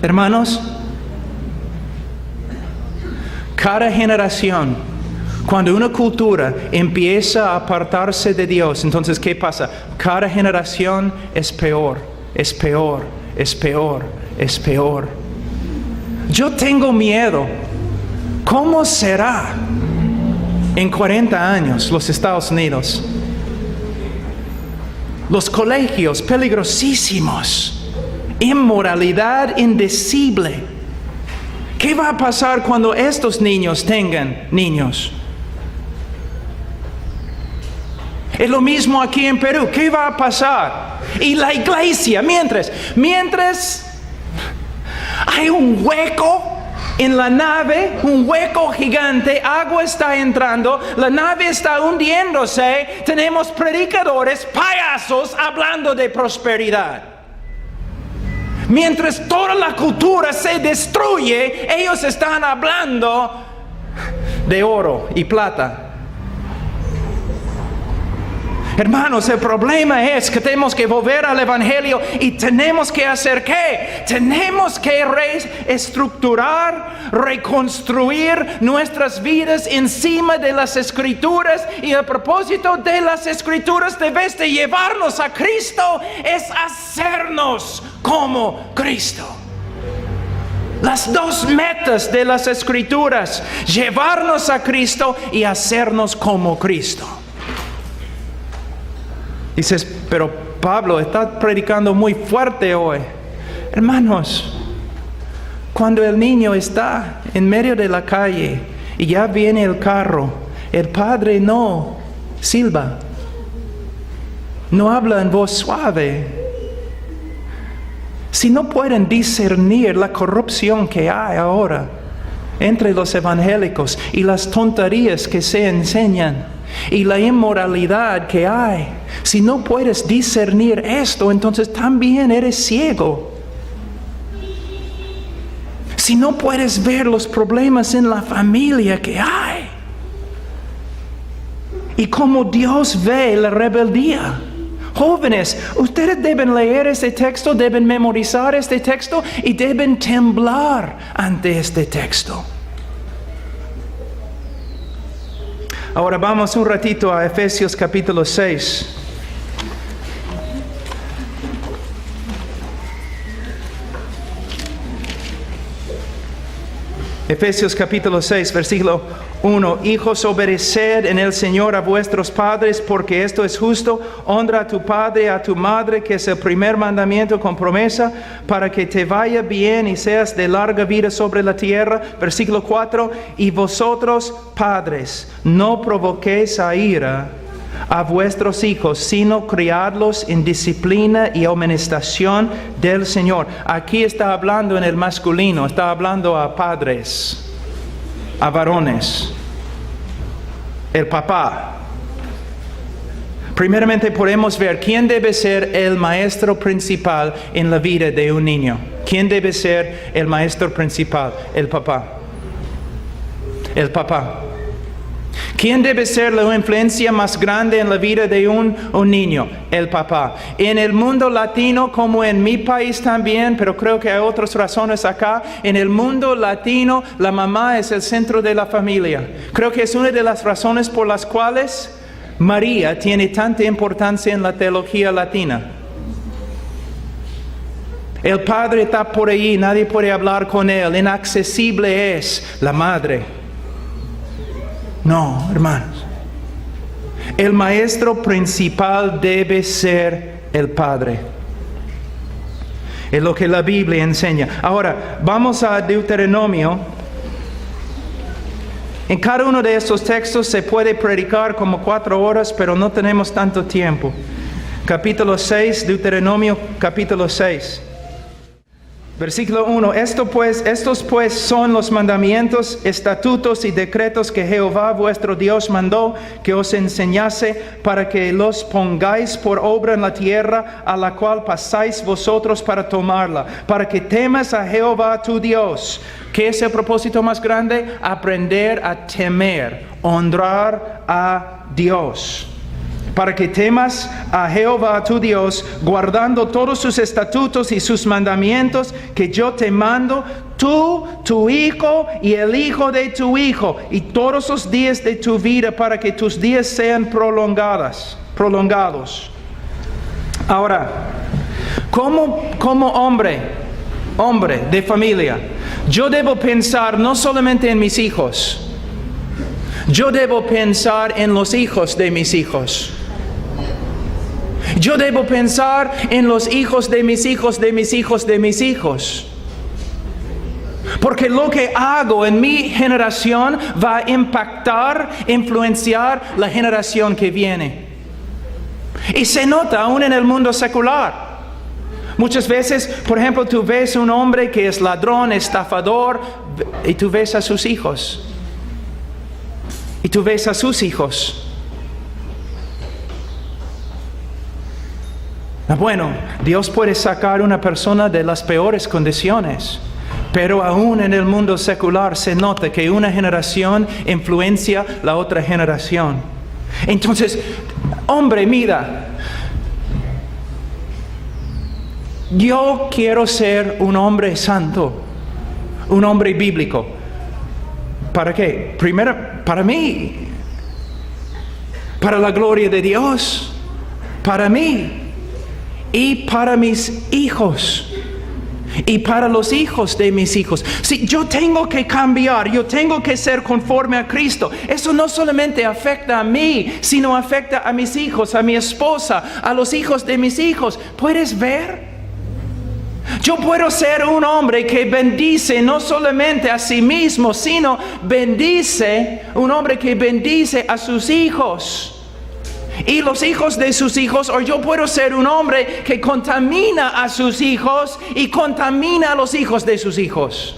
Hermanos, cada generación, cuando una cultura empieza a apartarse de Dios, entonces ¿qué pasa? Cada generación es peor, es peor, es peor, es peor. Yo tengo miedo. ¿Cómo será en 40 años los Estados Unidos? Los colegios peligrosísimos, inmoralidad indecible. ¿Qué va a pasar cuando estos niños tengan niños? Es lo mismo aquí en Perú. ¿Qué va a pasar? Y la iglesia, mientras hay un hueco en la nave, un hueco gigante, agua está entrando, la nave está hundiéndose, tenemos predicadores, payasos hablando de prosperidad. Mientras toda la cultura se destruye, ellos están hablando de oro y plata. Hermanos, el problema es que tenemos que volver al Evangelio y tenemos que hacer ¿qué? Tenemos que reestructurar, reconstruir nuestras vidas encima de las Escrituras, y el propósito de las Escrituras, de vez de llevarnos a Cristo, es hacernos como Cristo. Las dos metas de las Escrituras: llevarnos a Cristo y hacernos como Cristo. Dices, pero Pablo está predicando muy fuerte hoy. Hermanos, cuando el niño está en medio de la calle y ya viene el carro, el padre no silba, no habla en voz suave. Si no pueden discernir la corrupción que hay ahora entre los evangélicos y las tonterías que se enseñan y la inmoralidad que hay, si no puedes discernir esto, entonces también eres ciego. Si no puedes ver los problemas en la familia que hay y cómo Dios ve la rebeldía. Jóvenes, ustedes deben leer este texto, deben memorizar este texto y deben temblar ante este texto. Ahora vamos un ratito a Efesios capítulo 6. Efesios capítulo 6, versículo 1. Hijos, obedeced en el Señor a vuestros padres, porque esto es justo. Honra a tu padre y a tu madre, que es el primer mandamiento con promesa, para que te vaya bien y seas de larga vida sobre la tierra. Versículo 4. Y vosotros, padres, no provoquéis a ira a vuestros hijos, sino criadlos en disciplina y amonestación del Señor. Aquí está hablando en el masculino, está hablando a padres, a varones. el papá. Primeramente podemos ver quién debe ser el maestro principal en la vida de un niño. ¿Quién debe ser el maestro principal? El papá. El papá. ¿Quién debe ser la influencia más grande en la vida de un niño? El papá. En el mundo latino, como en mi país también, pero creo que hay otras razones acá, en el mundo latino la mamá es el centro de la familia. Creo que es una de las razones por las cuales María tiene tanta importancia en la teología latina. El padre está por ahí, nadie puede hablar con él, inaccesible es la madre. No, hermanos. El maestro principal debe ser el padre. Es lo que la Biblia enseña. Ahora, vamos a Deuteronomio. En cada uno de estos textos se puede predicar como 4 horas, pero no tenemos tanto tiempo. Capítulo 6, Deuteronomio, capítulo 6. Versículo 1, estos pues son los mandamientos, estatutos y decretos que Jehová vuestro Dios mandó que os enseñase para que los pongáis por obra en la tierra a la cual pasáis vosotros para tomarla, para que temas a Jehová tu Dios. ¿Qué es el propósito más grande? Aprender a temer, honrar a Dios. Para que temas a Jehová tu Dios, guardando todos sus estatutos y sus mandamientos que yo te mando, tú, tu hijo y el hijo de tu hijo, y todos los días de tu vida, para que tus días sean prolongados. Ahora, como hombre de familia, yo debo pensar no solamente en mis hijos, yo debo pensar en los hijos de mis hijos. Yo debo pensar en los hijos de mis hijos, de mis hijos, de mis hijos. Porque lo que hago en mi generación va a impactar, influenciar la generación que viene. Y se nota aún en el mundo secular. Muchas veces, por ejemplo, tú ves un hombre que es ladrón, estafador, y tú ves a sus hijos. Y tú ves a sus hijos. Bueno, Dios puede sacar a una persona de las peores condiciones, pero aún en el mundo secular se nota que una generación influencia la otra generación. Entonces, hombre, mira, yo quiero ser un hombre santo, un hombre bíblico. ¿Para qué? Primero, para mí, para la gloria de Dios, para mí. Y para mis hijos. Y para los hijos de mis hijos. Si yo tengo que cambiar, yo tengo que ser conforme a Cristo. Eso no solamente afecta a mí, sino afecta a mis hijos, a mi esposa, a los hijos de mis hijos. ¿Puedes ver? Yo puedo ser un hombre que bendice no solamente a sí mismo, sino un hombre que bendice a sus hijos. Y los hijos de sus hijos, o yo puedo ser un hombre que contamina a sus hijos y contamina a los hijos de sus hijos.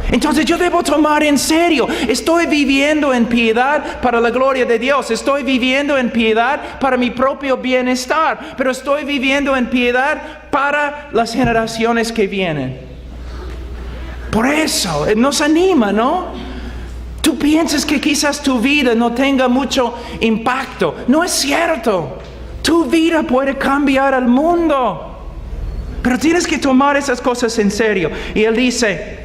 Entonces yo debo tomar en serio, estoy viviendo en piedad para la gloria de Dios, estoy viviendo en piedad para mi propio bienestar, pero estoy viviendo en piedad para las generaciones que vienen. Por eso nos anima, ¿no? Tú piensas que quizás tu vida no tenga mucho impacto. No es cierto. Tu vida puede cambiar al mundo. Pero tienes que tomar esas cosas en serio. Y él dice,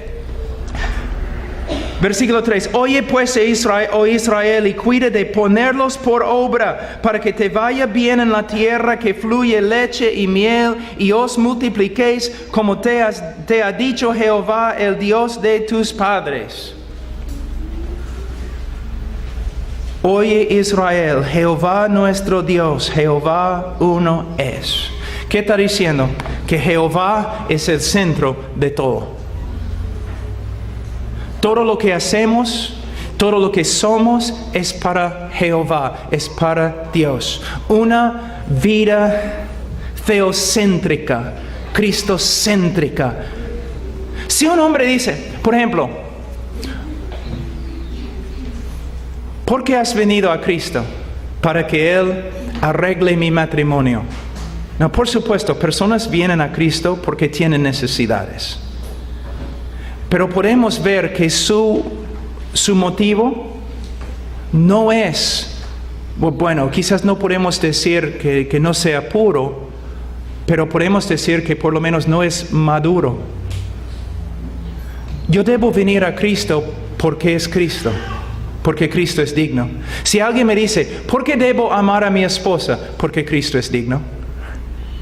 versículo 3, oye pues Israel, y cuide de ponerlos por obra, para que te vaya bien en la tierra que fluye leche y miel, y os multipliquéis como te ha dicho Jehová, el Dios de tus padres. Oye Israel, Jehová nuestro Dios, Jehová uno es. ¿Qué está diciendo? Que Jehová es el centro de todo. Todo lo que hacemos, todo lo que somos es para Jehová, es para Dios. Una vida teocéntrica, cristocéntrica. Si un hombre dice, por ejemplo, ¿por qué has venido a Cristo? Para que Él arregle mi matrimonio. No, por supuesto, personas vienen a Cristo porque tienen necesidades. Pero podemos ver que su motivo no es, bueno, quizás no podemos decir que no sea puro, pero podemos decir que por lo menos no es maduro. Yo debo venir a Cristo porque es Cristo, porque Cristo es digno. Si alguien me dice, ¿por qué debo amar a mi esposa? Porque Cristo es digno.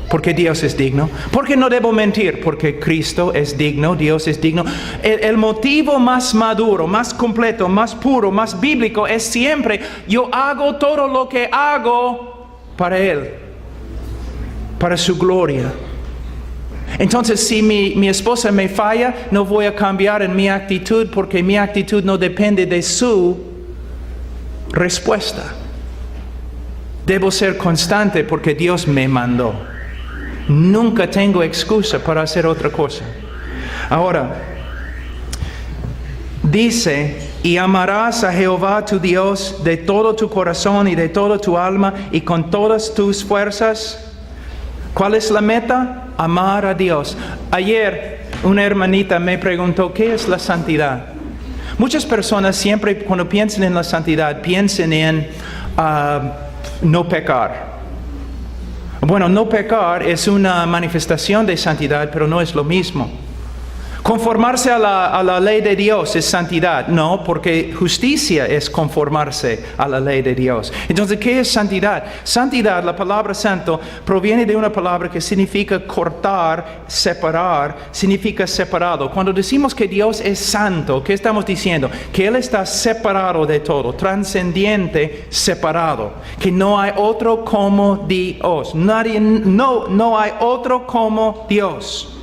Porque Dios es digno. ¿Por qué no debo mentir? Porque Cristo es digno, Dios es digno. El motivo más maduro, más completo, más puro, más bíblico es siempre, yo hago todo lo que hago para Él, para su gloria. Entonces, si mi esposa me falla, no voy a cambiar en mi actitud porque mi actitud no depende de su respuesta. Debo ser constante porque Dios me mandó. Nunca tengo excusa para hacer otra cosa. Ahora, dice, y amarás a Jehová tu Dios de todo tu corazón y de toda tu alma y con todas tus fuerzas. ¿Cuál es la meta? Amar a Dios. Ayer una hermanita me preguntó, ¿qué es la santidad? Muchas personas siempre cuando piensan en la santidad, piensan en no pecar. Bueno, no pecar es una manifestación de santidad, pero no es lo mismo. Conformarse a la ley de Dios es santidad. No, porque justicia es conformarse a la ley de Dios. Entonces, ¿qué es santidad? Santidad, la palabra santo, proviene de una palabra que significa cortar, separar, significa separado. Cuando decimos que Dios es santo, ¿qué estamos diciendo? Que Él está separado de todo, trascendiente, separado. Que no hay otro como Dios. No hay otro como Dios.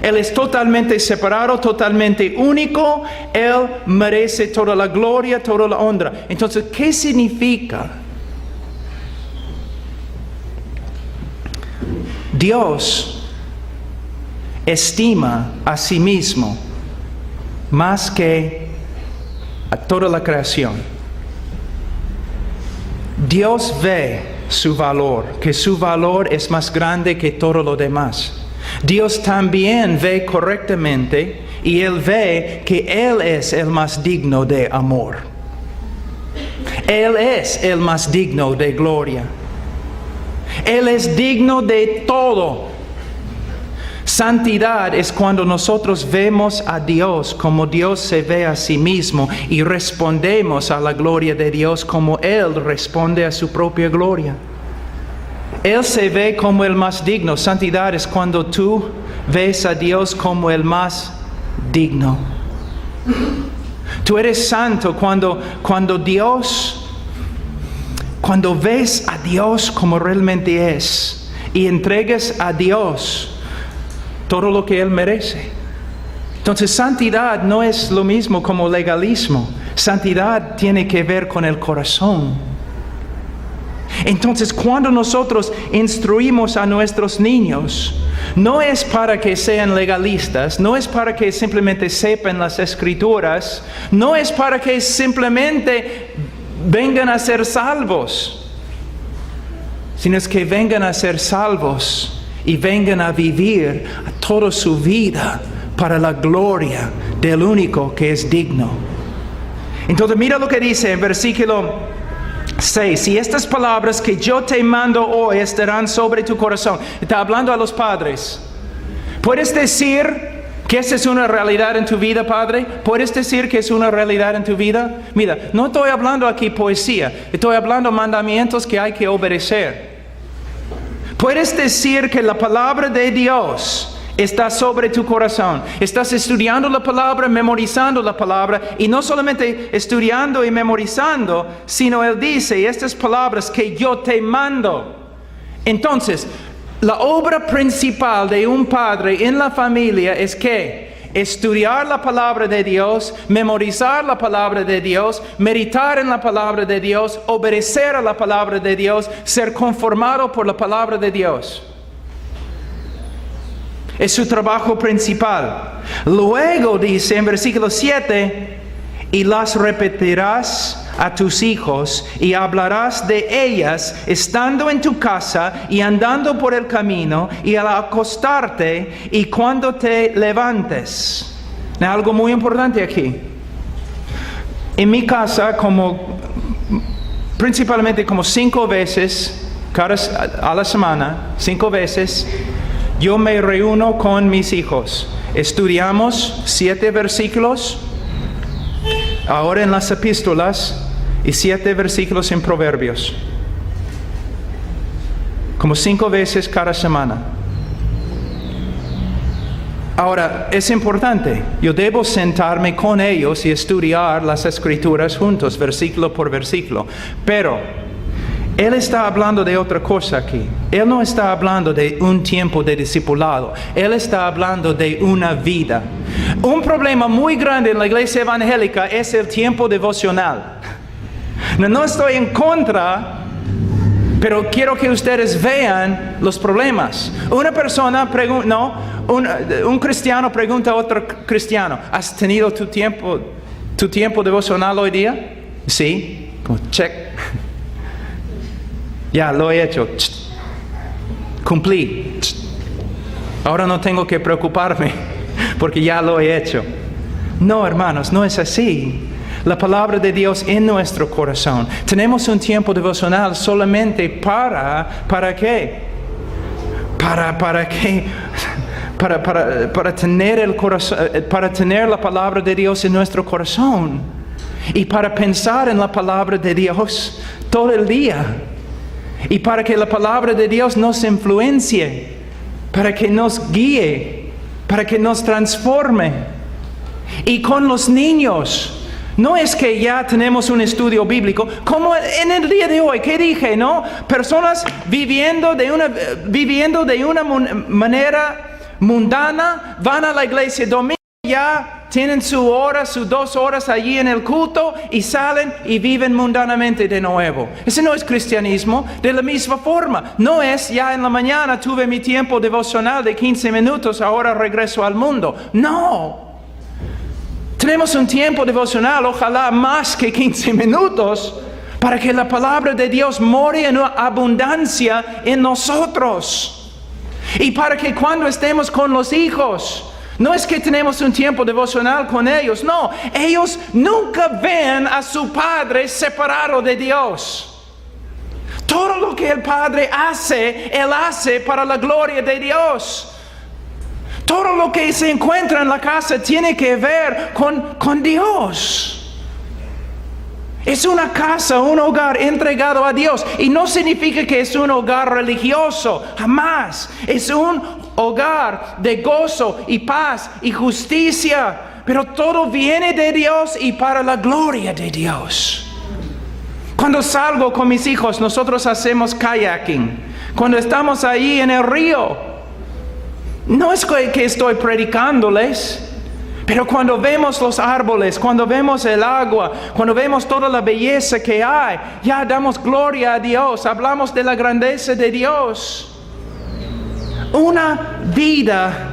Él es totalmente separado, totalmente único. Él merece toda la gloria, toda la honra. Entonces, ¿qué significa? Dios estima a sí mismo más que a toda la creación. Dios ve su valor, que su valor es más grande que todo lo demás. Dios también ve correctamente y Él ve que Él es el más digno de amor. Él es el más digno de gloria. Él es digno de todo. Santidad es cuando nosotros vemos a Dios como Dios se ve a sí mismo y respondemos a la gloria de Dios como Él responde a su propia gloria. Él se ve como el más digno. Santidad es cuando tú ves a Dios como el más digno. Tú eres santo cuando ves a Dios como realmente es y entregas a Dios todo lo que Él merece. Entonces, santidad no es lo mismo como legalismo. Santidad tiene que ver con el corazón. Entonces, cuando nosotros instruimos a nuestros niños, no es para que sean legalistas, no es para que simplemente sepan las escrituras, no es para que simplemente vengan a ser salvos, sino es que vengan a ser salvos y vengan a vivir toda su vida para la gloria del único que es digno. Entonces, mira lo que dice en versículo 6, si estas palabras que yo te mando hoy estarán sobre tu corazón. Está hablando a los padres. ¿Puedes decir que esa es una realidad en tu vida, padre? ¿Puedes decir que es una realidad en tu vida? Mira, no estoy hablando aquí poesía. Estoy hablando mandamientos que hay que obedecer. ¿Puedes decir que la palabra de Dios está sobre tu corazón? Estás estudiando la palabra, memorizando la palabra, y no solamente estudiando y memorizando, sino Él dice, estas palabras que yo te mando. Entonces, la obra principal de un padre en la familia es que estudiar la palabra de Dios, memorizar la palabra de Dios, meditar en la palabra de Dios, obedecer a la palabra de Dios, ser conformado por la palabra de Dios. Es su trabajo principal. Luego dice en versículo 7, y las repetirás a tus hijos y hablarás de ellas estando en tu casa y andando por el camino y al acostarte y cuando te levantes. Algo muy importante aquí. En mi casa, principalmente como 5 veces a la semana, 5 veces, yo me reúno con mis hijos. Estudiamos 7 versículos, ahora en las epístolas, y 7 versículos en Proverbios. Como 5 veces cada semana. Ahora, es importante, yo debo sentarme con ellos y estudiar las Escrituras juntos, versículo por versículo. Pero Él está hablando de otra cosa aquí. Él no está hablando de un tiempo de discipulado. Él está hablando de una vida. Un problema muy grande en la iglesia evangélica es el tiempo devocional. No estoy en contra, pero quiero que ustedes vean los problemas. Una persona un cristiano pregunta a otro cristiano, ¿has tenido tu tiempo devocional hoy día? Sí. Check. Ya, lo he hecho. Cumplí. Ahora no tengo que preocuparme porque ya lo he hecho. No, hermanos, no es así. La palabra de Dios en nuestro corazón. Tenemos un tiempo devocional solamente ¿para qué? ¿Para qué? Para tener el corazón, para tener la palabra de Dios en nuestro corazón y para pensar en la palabra de Dios todo el día y para que la palabra de Dios nos influencie, para que nos guíe, para que nos transforme. Y con los niños, no es que ya tenemos un estudio bíblico, como en el día de hoy, ¿qué dije, no? Personas viviendo de una manera mundana, van a la iglesia domingo, ya tienen su hora, sus 2 horas allí en el culto y salen y viven mundanamente de nuevo. Ese no es cristianismo. De la misma forma, no es ya en la mañana tuve mi tiempo devocional de 15 minutos, ahora regreso al mundo. No. Tenemos un tiempo devocional, ojalá más que 15 minutos, para que la palabra de Dios more en abundancia en nosotros. Y para que cuando estemos con los hijos, no es que tenemos un tiempo devocional con ellos, no, ellos nunca ven a su padre separado de Dios. Todo lo que el padre hace, él hace para la gloria de Dios. Todo lo que se encuentra en la casa tiene que ver con Dios. Es una casa, un hogar entregado a Dios. Y no significa que es un hogar religioso, jamás. Es un hogar de gozo y paz y justicia. Pero todo viene de Dios y para la gloria de Dios. Cuando salgo con mis hijos, nosotros hacemos kayaking. Cuando estamos ahí en el río, no es que estoy predicándoles. Pero cuando vemos los árboles, cuando vemos el agua, cuando vemos toda la belleza que hay, ya damos gloria a Dios, hablamos de la grandeza de Dios. Una vida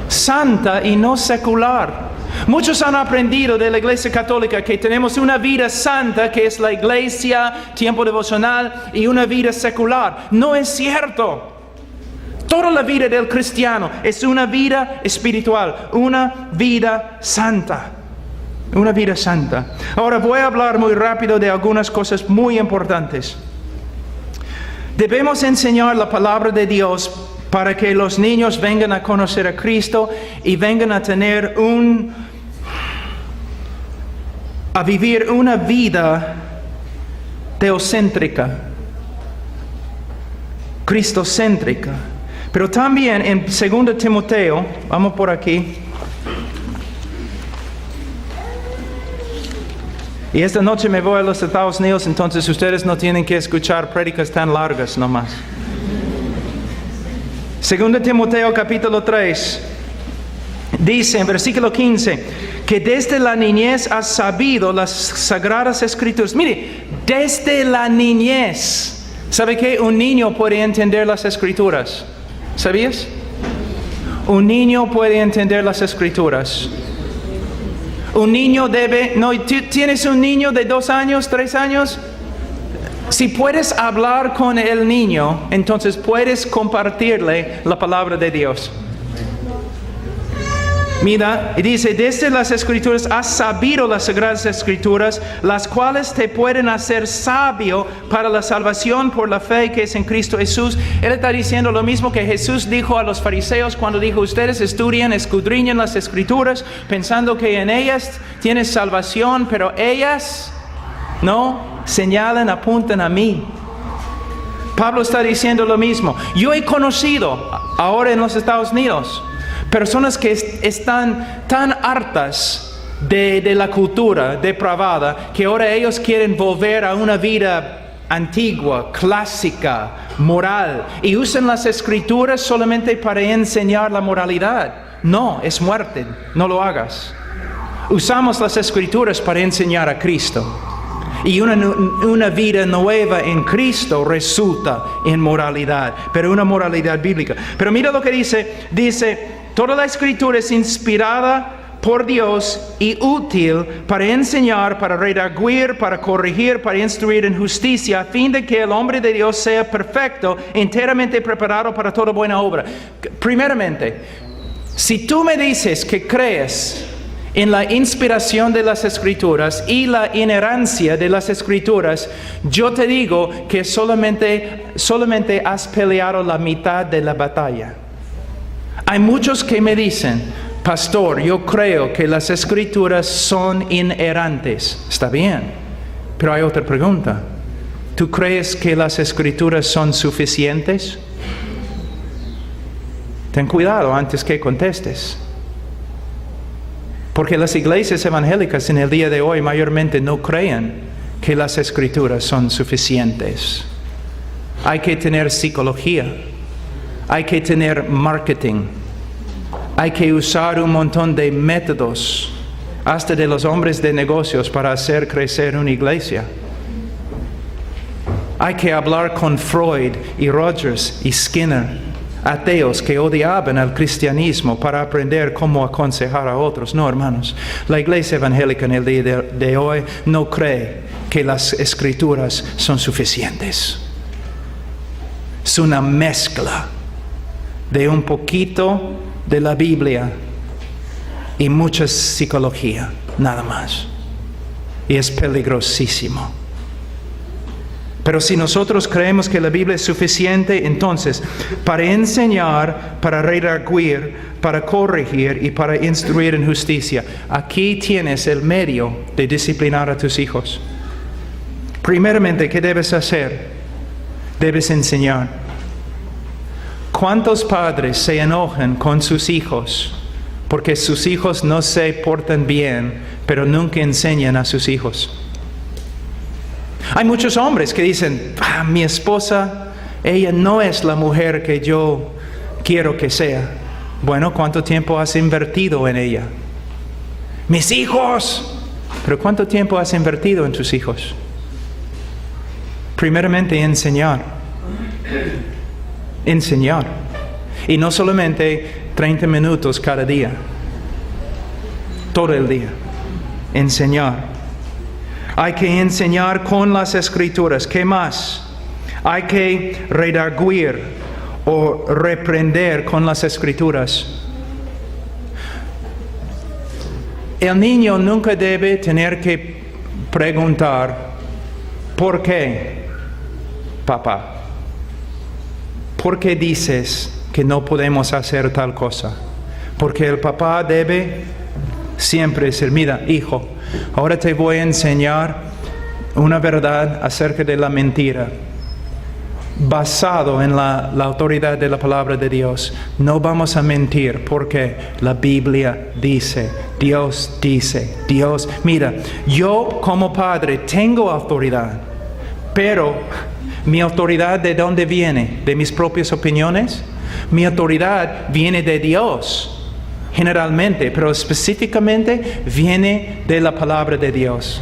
santa y no secular. Muchos han aprendido de la Iglesia Católica que tenemos una vida santa, que es la iglesia, tiempo devocional, y una vida secular. No es cierto. Toda la vida del cristiano es una vida espiritual, una vida santa. Una vida santa. Ahora voy a hablar muy rápido de algunas cosas muy importantes. Debemos enseñar la palabra de Dios para que los niños vengan a conocer a Cristo y vengan a tener a vivir una vida teocéntrica, cristocéntrica. Pero también en 2 Timoteo, vamos por aquí. Y esta noche me voy a los Estados Unidos, entonces ustedes no tienen que escuchar prédicas tan largas nomás. 2 Timoteo capítulo 3, dice en versículo 15, que desde la niñez has sabido las sagradas escrituras. Mire, desde la niñez. ¿Sabe qué? Un niño puede entender las escrituras. ¿Sabías? Un niño puede entender las escrituras. Un niño debe, no, ¿tú tienes un niño de 2 años, 3 años? Si puedes hablar con el niño, entonces puedes compartirle la palabra de Dios. Mira, y dice, desde las Escrituras has sabido las Sagradas Escrituras, las cuales te pueden hacer sabio para la salvación por la fe que es en Cristo Jesús. Él está diciendo lo mismo que Jesús dijo a los fariseos cuando dijo, ustedes estudian, escudriñan las Escrituras, pensando que en ellas tienes salvación, pero ellas no señalan, apuntan a mí. Pablo está diciendo lo mismo. Yo he conocido ahora en los Estados Unidos personas que están tan hartas de la cultura depravada que ahora ellos quieren volver a una vida antigua, clásica, moral, y usan las Escrituras solamente para enseñar la moralidad. No, es muerte, no lo hagas. Usamos las Escrituras para enseñar a Cristo. Y una vida nueva en Cristo resulta en moralidad, pero una moralidad bíblica. Pero mira lo que dice, toda la Escritura es inspirada por Dios y útil para enseñar, para redarguir, para corregir, para instruir en justicia, a fin de que el hombre de Dios sea perfecto, enteramente preparado para toda buena obra. Primeramente, si tú me dices que crees en la inspiración de las Escrituras y la inerrancia de las Escrituras, yo te digo que solamente has peleado la mitad de la batalla. Hay muchos que me dicen, pastor, yo creo que las Escrituras son inerrantes. Está bien, pero hay otra pregunta. ¿Tú crees que las Escrituras son suficientes? Ten cuidado antes que contestes. Porque las iglesias evangélicas en el día de hoy mayormente no creen que las Escrituras son suficientes. Hay que tener psicología, hay que tener marketing, hay que usar un montón de métodos, hasta de los hombres de negocios, para hacer crecer una iglesia. Hay que hablar con Freud y Rogers y Skinner, ateos que odiaban al cristianismo, para aprender cómo aconsejar a otros. No, hermanos, la iglesia evangélica en el día de hoy no cree que las Escrituras son suficientes. Es una mezcla de un poquito de la Biblia y mucha psicología, nada más. Y es peligrosísimo. Pero si nosotros creemos que la Biblia es suficiente, entonces, para enseñar, para redarguir, para corregir y para instruir en justicia, aquí tienes el medio de disciplinar a tus hijos. Primeramente, ¿qué debes hacer? Debes enseñar. ¿Cuántos padres se enojan con sus hijos porque sus hijos no se portan bien, pero nunca enseñan a sus hijos? Hay muchos hombres que dicen, mi esposa, ella no es la mujer que yo quiero que sea. Bueno, ¿cuánto tiempo has invertido en ella? Mis hijos. Pero ¿cuánto tiempo has invertido en tus hijos? Primeramente, enseñar. Enseñar. Y no solamente 30 minutos cada día. Todo el día. Enseñar. Hay que enseñar con las Escrituras. ¿Qué más? Hay que redarguir o reprender con las Escrituras. El niño nunca debe tener que preguntar, ¿por qué, papá? ¿Por qué dices que no podemos hacer tal cosa? Porque el papá debe siempre decir, mira, hijo, ahora te voy a enseñar una verdad acerca de la mentira, basado en la autoridad de la palabra de Dios. No vamos a mentir porque la Biblia dice, Dios dice, Dios. Mira, yo como padre tengo autoridad, pero mi autoridad, ¿de dónde viene? ¿De mis propias opiniones? Mi autoridad viene de Dios. Generalmente, pero específicamente viene de la palabra de Dios.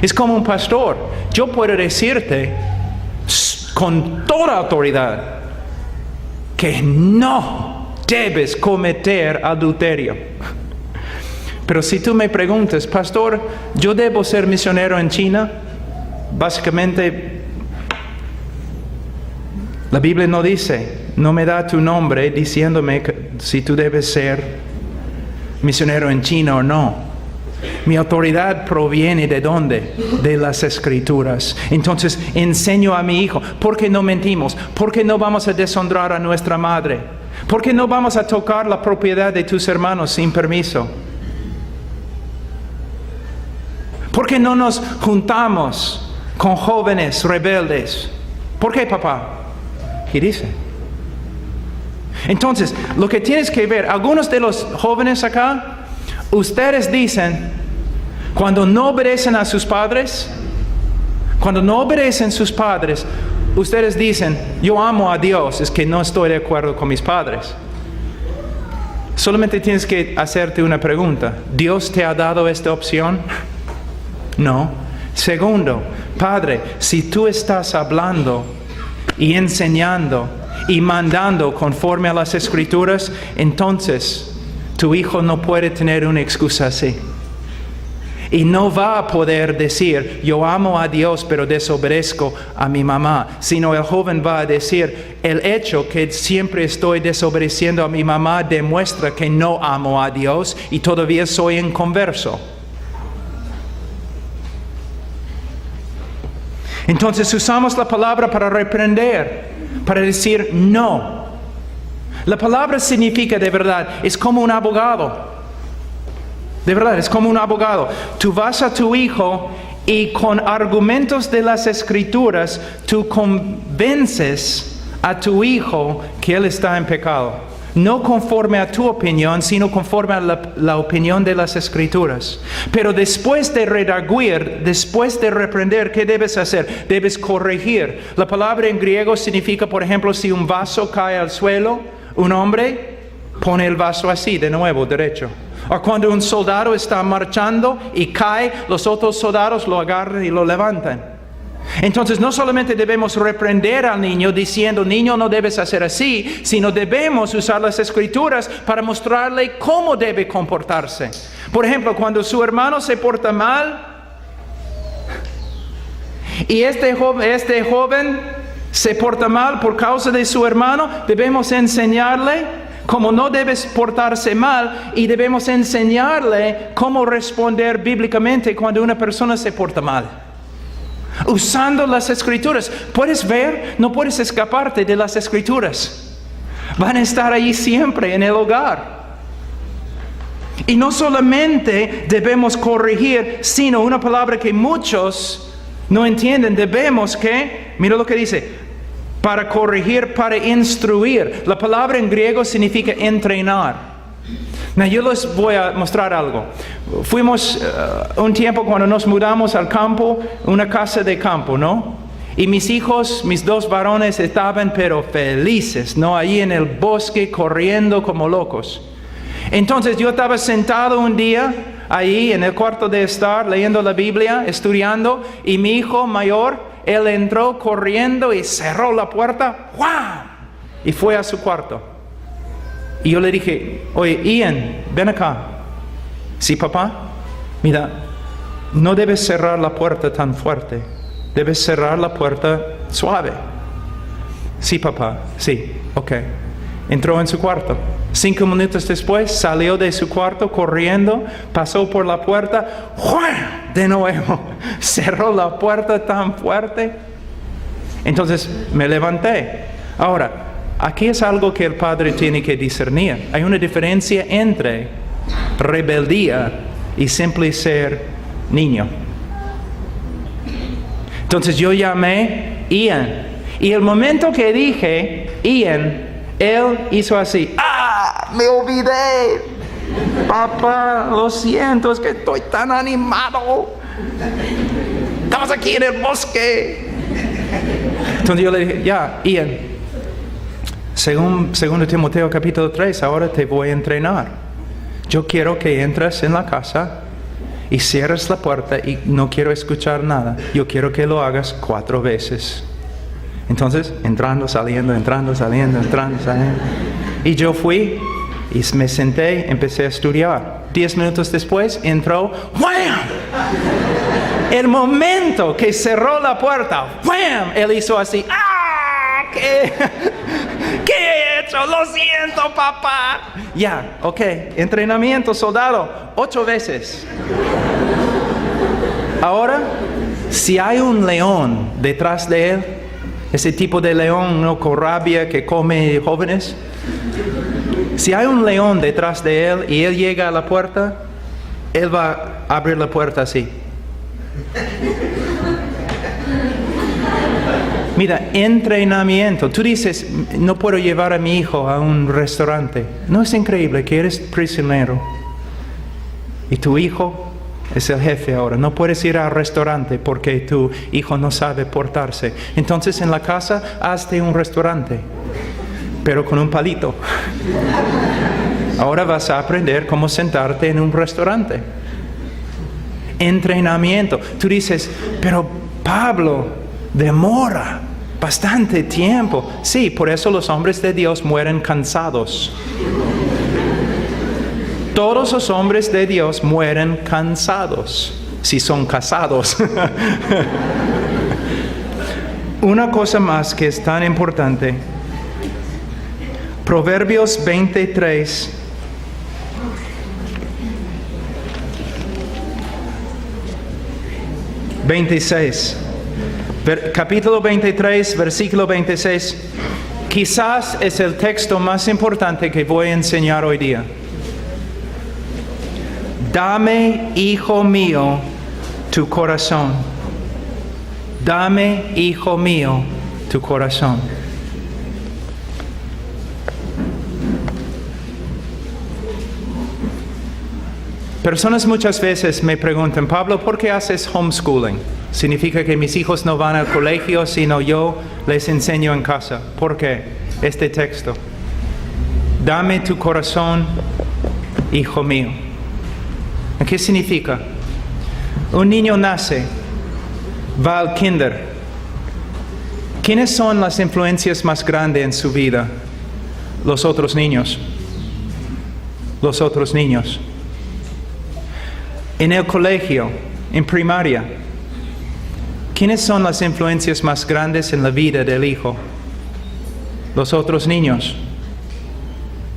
Es como un pastor. Yo puedo decirte con toda autoridad que no debes cometer adulterio. Pero si tú me preguntas, pastor, ¿yo debo ser misionero en China? Básicamente, la Biblia no dice, no me da tu nombre diciéndome si tú debes ser misionero en China o no. Mi autoridad proviene ¿de dónde? De las Escrituras. Entonces enseño a mi hijo, ¿por qué no mentimos? ¿Por qué no vamos a deshonrar a nuestra madre? ¿Por qué no vamos a tocar la propiedad de tus hermanos sin permiso? ¿Por qué no nos juntamos con jóvenes rebeldes? ¿Por qué, papá? ¿Qué dice? Entonces, lo que tienes que ver, algunos de los jóvenes acá, ustedes dicen, cuando no obedecen a sus padres, ustedes dicen, yo amo a Dios, es que no estoy de acuerdo con mis padres. Solamente tienes que hacerte una pregunta. ¿Dios te ha dado esta opción? No. Segundo, Padre, si tú estás hablando y enseñando y mandando conforme a las Escrituras, entonces tu hijo no puede tener una excusa así. Y no va a poder decir, yo amo a Dios, pero desobedezco a mi mamá. Sino el joven va a decir, el hecho que siempre estoy desobedeciendo a mi mamá demuestra que no amo a Dios y todavía soy inconverso. Entonces usamos la palabra para reprender, para decir no. La palabra significa de verdad, es como un abogado. De verdad, es como un abogado. Tú vas a tu hijo y con argumentos de las Escrituras, tú convences a tu hijo que él está en pecado. No conforme a tu opinión, sino conforme a la opinión de las Escrituras. Pero después de redarguir, después de reprender, ¿qué debes hacer? Debes corregir. La palabra en griego significa, por ejemplo, si un vaso cae al suelo, un hombre pone el vaso así, de nuevo, derecho. O cuando un soldado está marchando y cae, los otros soldados lo agarran y lo levantan. Entonces no solamente debemos reprender al niño diciendo, niño, no debes hacer así, sino debemos usar las Escrituras para mostrarle cómo debe comportarse. Por ejemplo, cuando su hermano se porta mal y este joven se porta mal por causa de su hermano, debemos enseñarle cómo no debes portarse mal y debemos enseñarle cómo responder bíblicamente cuando una persona se porta mal. Usando las Escrituras. ¿Puedes ver? No puedes escaparte de las Escrituras. Van a estar ahí siempre en el hogar. Y no solamente debemos corregir, sino una palabra que muchos no entienden. Debemos que, mira lo que dice, para corregir, para instruir. La palabra en griego significa entrenar. Yo les voy a mostrar algo. Fuimos un tiempo cuando nos mudamos al campo, una casa de campo, ¿no? Y mis hijos, mis dos varones estaban pero felices, ¿no? Ahí en el bosque corriendo como locos. Entonces yo estaba sentado un día ahí en el cuarto de estar leyendo la Biblia, estudiando, y mi hijo mayor, él entró corriendo y cerró la puerta, ¡guau! Y fue a su cuarto. Y yo le dije, oye, Ian, ven acá. Sí, papá. Mira, no debes cerrar la puerta tan fuerte. Debes cerrar la puerta suave. Sí, papá. Sí, ok. Entró en su cuarto. 5 minutos después salió de su cuarto corriendo, pasó por la puerta, ¡juan! De nuevo, cerró la puerta tan fuerte. Entonces me levanté. Ahora, aquí es algo que el padre tiene que discernir. Hay una diferencia entre rebeldía y simple ser niño. Entonces yo llamé Ian. Y el momento que dije Ian, él hizo así. ¡Ah! Me olvidé. Papá, lo siento, es que estoy tan animado. Estamos aquí en el bosque. Entonces yo le dije, ya, Ian. Según 2 Timoteo capítulo 3, ahora te voy a entrenar. Yo quiero que entres en la casa y cierres la puerta y no quiero escuchar nada. Yo quiero que lo hagas 4 veces. Entonces, entrando, saliendo. Y yo fui y me senté, empecé a estudiar. 10 minutos después, entró, ¡wham! El momento que cerró la puerta, ¡wham! Él hizo así, ¡ah! ¿Qué he hecho? Lo siento, papá. Ya, ok, entrenamiento, soldado, 8 veces. Ahora, si hay un león detrás de él, ese tipo de león no con rabia que come jóvenes, si hay un león detrás de él y él llega a la puerta, él va a abrir la puerta así. Mira, entrenamiento. Tú dices, no puedo llevar a mi hijo a un restaurante. ¿No es increíble que eres prisionero? Y tu hijo es el jefe ahora. No puedes ir al restaurante porque tu hijo no sabe portarse. Entonces en la casa, hazte un restaurante, pero con un palito. Ahora vas a aprender cómo sentarte en un restaurante. Entrenamiento. Tú dices, pero Pablo, demora bastante tiempo. Sí, por eso los hombres de Dios mueren cansados. Todos los hombres de Dios mueren cansados, si son casados. Una cosa más que es tan importante. Proverbios 23. Capítulo 23, versículo 26. Quizás es el texto más importante que voy a enseñar hoy día. Dame, hijo mío, tu corazón. Dame, hijo mío, tu corazón. Personas muchas veces me preguntan, Pablo, ¿por qué haces homeschooling? Significa que mis hijos no van al colegio, sino yo les enseño en casa. ¿Por qué? Este texto. Dame tu corazón, hijo mío. ¿Qué significa? Un niño nace, va al kinder. ¿Quiénes son las influencias más grandes en su vida? Los otros niños. Los otros niños. En el colegio, en primaria, ¿quiénes son las influencias más grandes en la vida del hijo? Los otros niños.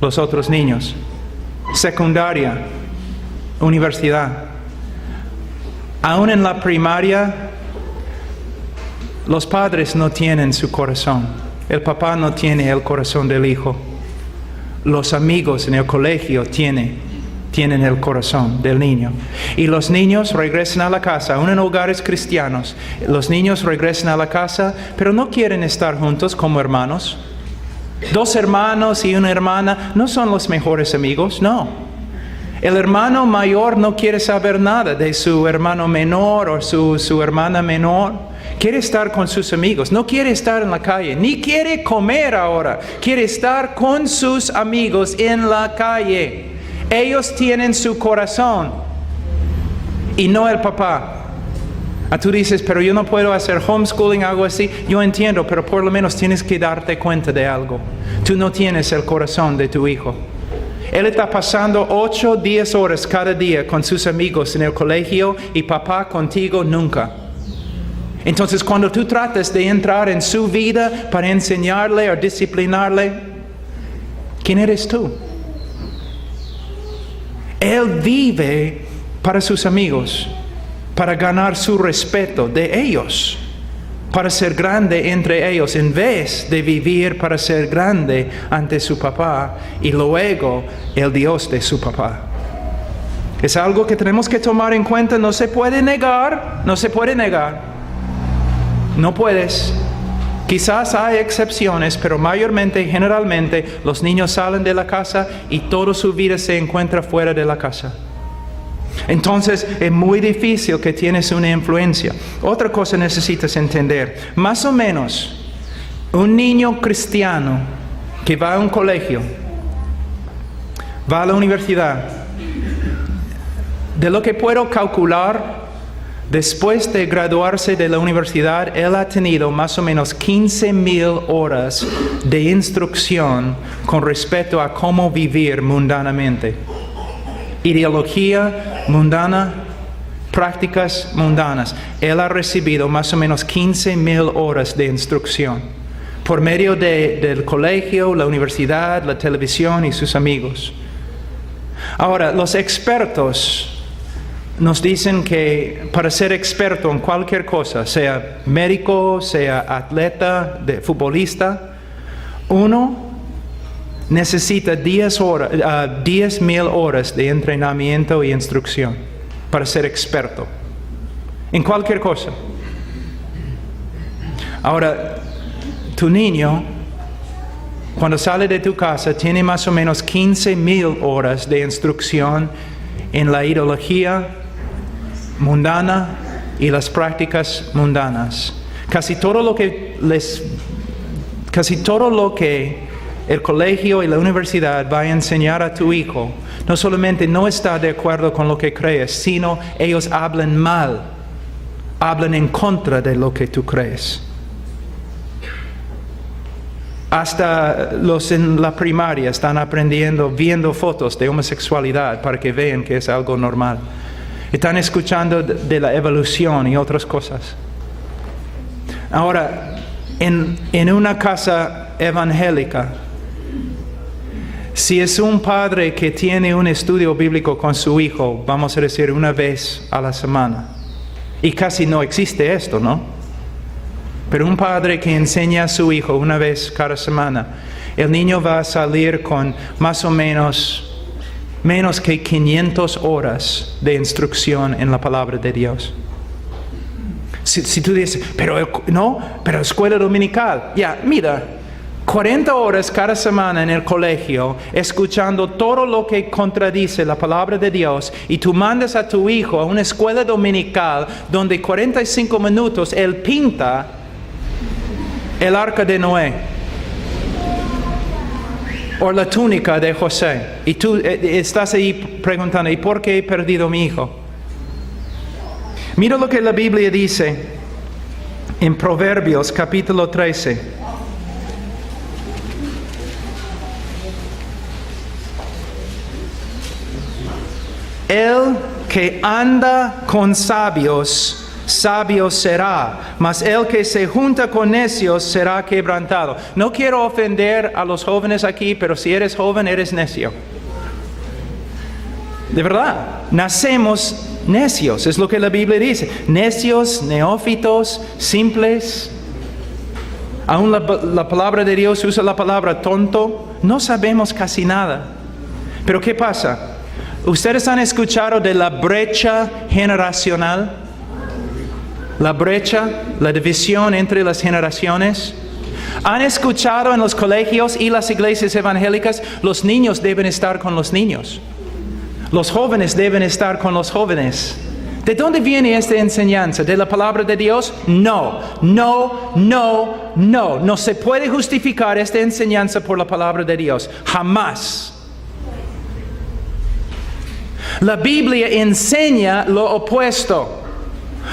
Los otros niños. Secundaria, universidad. Aún en la primaria, los padres no tienen su corazón. El papá no tiene el corazón del hijo. Los amigos en el colegio tienen el corazón del niño. Y los niños regresan a la casa, aún en hogares cristianos. Los niños regresan a la casa, pero no quieren estar juntos como hermanos. 2 hermanos y una hermana no son los mejores amigos, no. El hermano mayor no quiere saber nada de su hermano menor o su hermana menor. Quiere estar con sus amigos, no quiere estar en la calle, ni quiere comer ahora. Quiere estar con sus amigos en la calle. Ellos tienen su corazón y no el papá. Tú dices, pero yo no puedo hacer homeschooling, algo así. Yo entiendo, pero por lo menos tienes que darte cuenta de algo. Tú no tienes el corazón de tu hijo. Él está pasando 8, 10 horas cada día con sus amigos en el colegio y papá contigo nunca. Entonces, cuando tú tratas de entrar en su vida para enseñarle o disciplinarle, ¿quién eres tú? Él vive para sus amigos, para ganar su respeto de ellos, para ser grande entre ellos, en vez de vivir para ser grande ante su papá y luego el Dios de su papá. Es algo que tenemos que tomar en cuenta, no se puede negar, no se puede negar. No puedes. Quizás hay excepciones, pero mayormente, generalmente, los niños salen de la casa y toda su vida se encuentra fuera de la casa. Entonces, es muy difícil que tienes una influencia. Otra cosa necesitas entender. Más o menos, un niño cristiano que va a un colegio, va a la universidad, de lo que puedo calcular, después de graduarse de la universidad, él ha tenido más o menos 15,000 horas de instrucción con respecto a cómo vivir mundanamente. ideología mundana, prácticas mundanas. Él ha recibido más o menos 15,000 horas de instrucción por medio del colegio, la universidad, la televisión y sus amigos. Ahora, los expertos nos dicen que para ser experto en cualquier cosa, sea médico, sea atleta, futbolista, uno necesita 10,000 horas de entrenamiento y instrucción para ser experto en cualquier cosa. Ahora, tu niño, cuando sale de tu casa, tiene más o menos 15,000 horas de instrucción en la ideología mundana y las prácticas mundanas. Casi todo lo que el colegio y la universidad va a enseñar a tu hijo, no solamente no está de acuerdo con lo que crees, sino ellos hablan mal, hablan en contra de lo que tú crees. Hasta los en la primaria están aprendiendo, viendo fotos de homosexualidad para que vean que es algo normal. Están escuchando de la evolución y otras cosas. Ahora, en una casa evangélica, si es un padre que tiene un estudio bíblico con su hijo, vamos a decir una vez a la semana, y casi no existe esto, ¿no? Pero un padre que enseña a su hijo una vez cada semana, el niño va a salir con más o menos que 500 horas de instrucción en la palabra de Dios. Si tú dices, pero escuela dominical, mira, 40 horas cada semana en el colegio, escuchando todo lo que contradice la palabra de Dios, y tú mandas a tu hijo a una escuela dominical donde 45 minutos él pinta el arca de Noé o la túnica de José, y tú estás ahí preguntando, ¿y por qué he perdido a mi hijo? Mira lo que la Biblia dice en Proverbios capítulo 13. El que anda con sabios, sabio será, mas el que se junta con necios será quebrantado. No quiero ofender a los jóvenes aquí, pero si eres joven, eres necio. De verdad, nacemos necios, es lo que la Biblia dice. Necios, neófitos, simples. Aún la palabra de Dios usa la palabra tonto. No sabemos casi nada. Pero ¿qué pasa? ¿Ustedes han escuchado de la brecha generacional? La brecha, la división entre las generaciones. ¿Han escuchado en los colegios y las iglesias evangélicas, los niños deben estar con los niños? Los jóvenes deben estar con los jóvenes. ¿De dónde viene esta enseñanza? ¿De la palabra de Dios? No. No se puede justificar esta enseñanza por la palabra de Dios. Jamás. La Biblia enseña lo opuesto.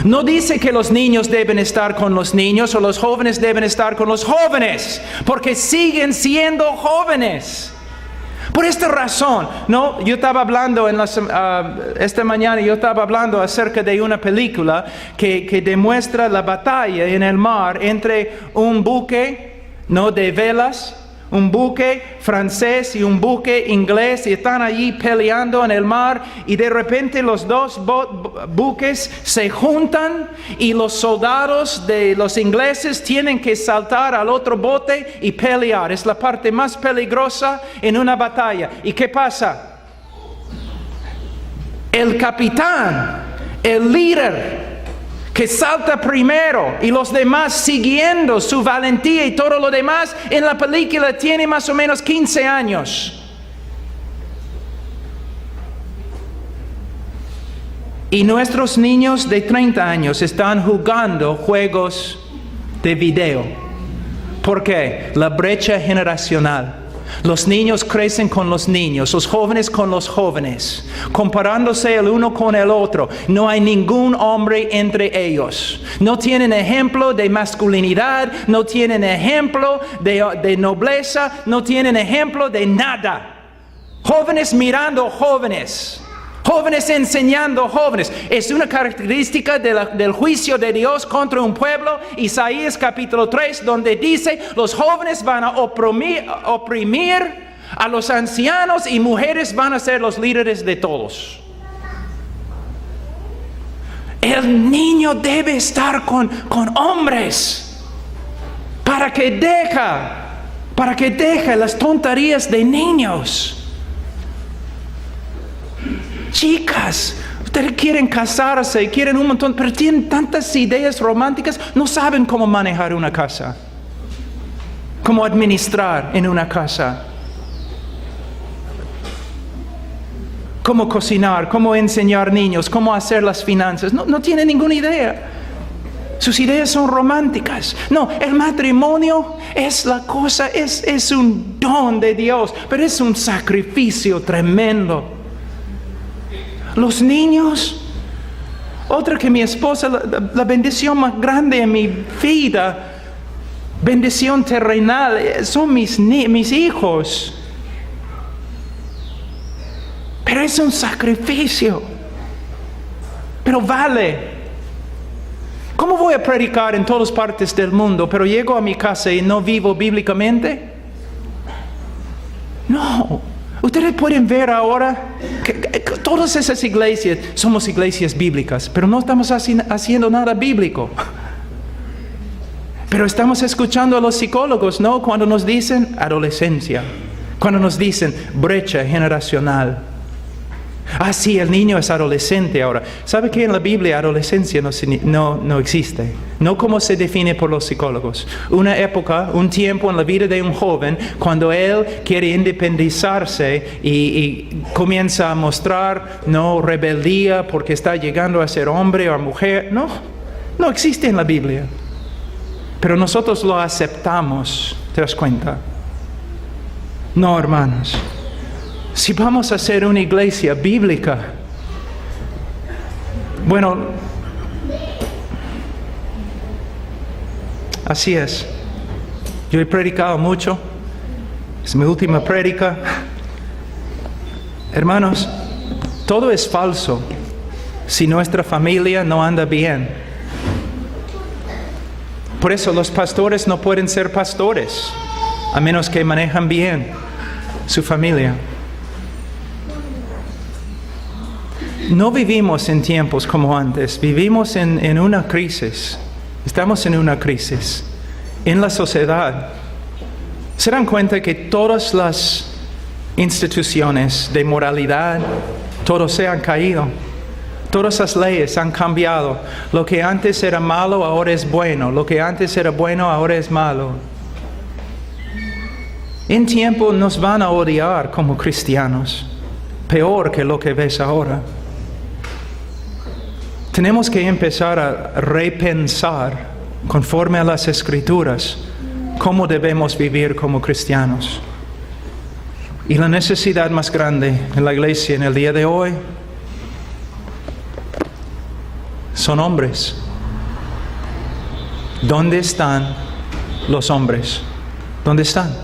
No dice que los niños deben estar con los niños o los jóvenes deben estar con los jóvenes, porque siguen siendo jóvenes. Por esta razón, yo estaba hablando esta mañana, yo estaba hablando acerca de una película que demuestra la batalla en el mar entre un buque, de velas, un buque francés y un buque inglés, y están allí peleando en el mar, y de repente los dos buques se juntan y los soldados de los ingleses tienen que saltar al otro bote y pelear. Es la parte más peligrosa en una batalla. ¿Y qué pasa? El capitán, el líder, que salta primero, y los demás siguiendo su valentía y todo lo demás, en la película tiene más o menos 15 años. Y nuestros niños de 30 años están jugando juegos de video. ¿Por qué? La brecha generacional. Los niños crecen con los niños, los jóvenes con los jóvenes, comparándose el uno con el otro. No hay ningún hombre entre ellos. No tienen ejemplo de masculinidad, no tienen ejemplo de nobleza, no tienen ejemplo de nada. Jóvenes mirando jóvenes. Jóvenes enseñando jóvenes. Es una característica del juicio de Dios contra un pueblo. Isaías capítulo 3, donde dice, los jóvenes van a oprimir a los ancianos y mujeres van a ser los líderes de todos. El niño debe estar con hombres para que deje las tonterías de niños. Chicas, ustedes quieren casarse, quieren un montón, pero tienen tantas ideas románticas, no saben cómo manejar una casa, cómo administrar en una casa, cómo cocinar, cómo enseñar niños, cómo hacer las finanzas. No tienen ninguna idea. Sus ideas son románticas. No, el matrimonio es la cosa, es un don de Dios, pero es un sacrificio tremendo. Los niños, otra que mi esposa, la bendición más grande en mi vida, bendición terrenal, son mis hijos. Pero es un sacrificio. Pero vale. ¿Cómo voy a predicar en todas partes del mundo, pero llego a mi casa y no vivo bíblicamente? No. Ustedes pueden ver ahora que todas esas iglesias somos iglesias bíblicas, pero no estamos haciendo nada bíblico. Pero estamos escuchando a los psicólogos, ¿no? Cuando nos dicen adolescencia, cuando nos dicen brecha generacional. Ah, sí, el niño es adolescente ahora. ¿Sabe que en la Biblia adolescencia no existe? No como se define por los psicólogos. Una época, un tiempo en la vida de un joven, cuando él quiere independizarse y comienza a mostrar rebeldía porque está llegando a ser hombre o mujer. No existe en la Biblia. Pero nosotros lo aceptamos. ¿Te das cuenta? No, hermanos. Si vamos a ser una iglesia bíblica, bueno, así es. Yo he predicado mucho, es mi última prédica. Hermanos, todo es falso si nuestra familia no anda bien. Por eso los pastores no pueden ser pastores, a menos que manejan bien su familia. No vivimos en tiempos como antes, vivimos en una crisis. Estamos en una crisis en la sociedad. ¿Se dan cuenta que todas las instituciones de moralidad, todos se han caído? Todas las leyes han cambiado. Lo que antes era malo ahora es bueno. Lo que antes era bueno ahora es malo. En tiempo nos van a odiar como cristianos, peor que lo que ves ahora. Tenemos que empezar a repensar, conforme a las Escrituras, cómo debemos vivir como cristianos. Y la necesidad más grande en la iglesia en el día de hoy son hombres. ¿Dónde están los hombres? ¿Dónde están?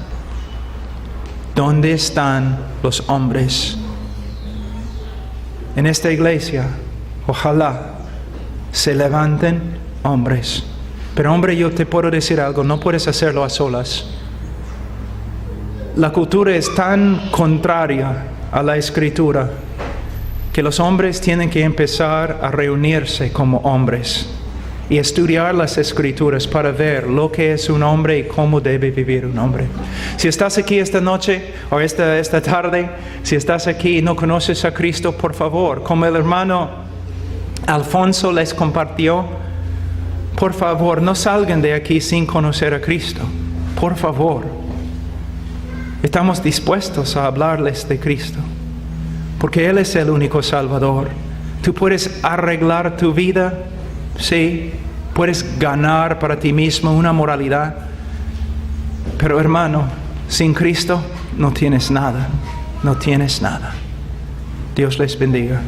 ¿Dónde están los hombres? En esta iglesia, ojalá se levanten hombres. Pero hombre, yo te puedo decir algo, no puedes hacerlo a solas. La cultura es tan contraria a la Escritura que los hombres tienen que empezar a reunirse como hombres y estudiar las Escrituras para ver lo que es un hombre y cómo debe vivir un hombre. Si estás aquí esta noche o esta tarde, si estás aquí y no conoces a Cristo, por favor, como el hermano Alfonso les compartió, por favor, no salgan de aquí sin conocer a Cristo. Por favor. Estamos dispuestos a hablarles de Cristo, porque Él es el único Salvador. Tú puedes arreglar tu vida, sí, puedes ganar para ti mismo una moralidad, pero hermano, sin Cristo no tienes nada, no tienes nada. Dios les bendiga.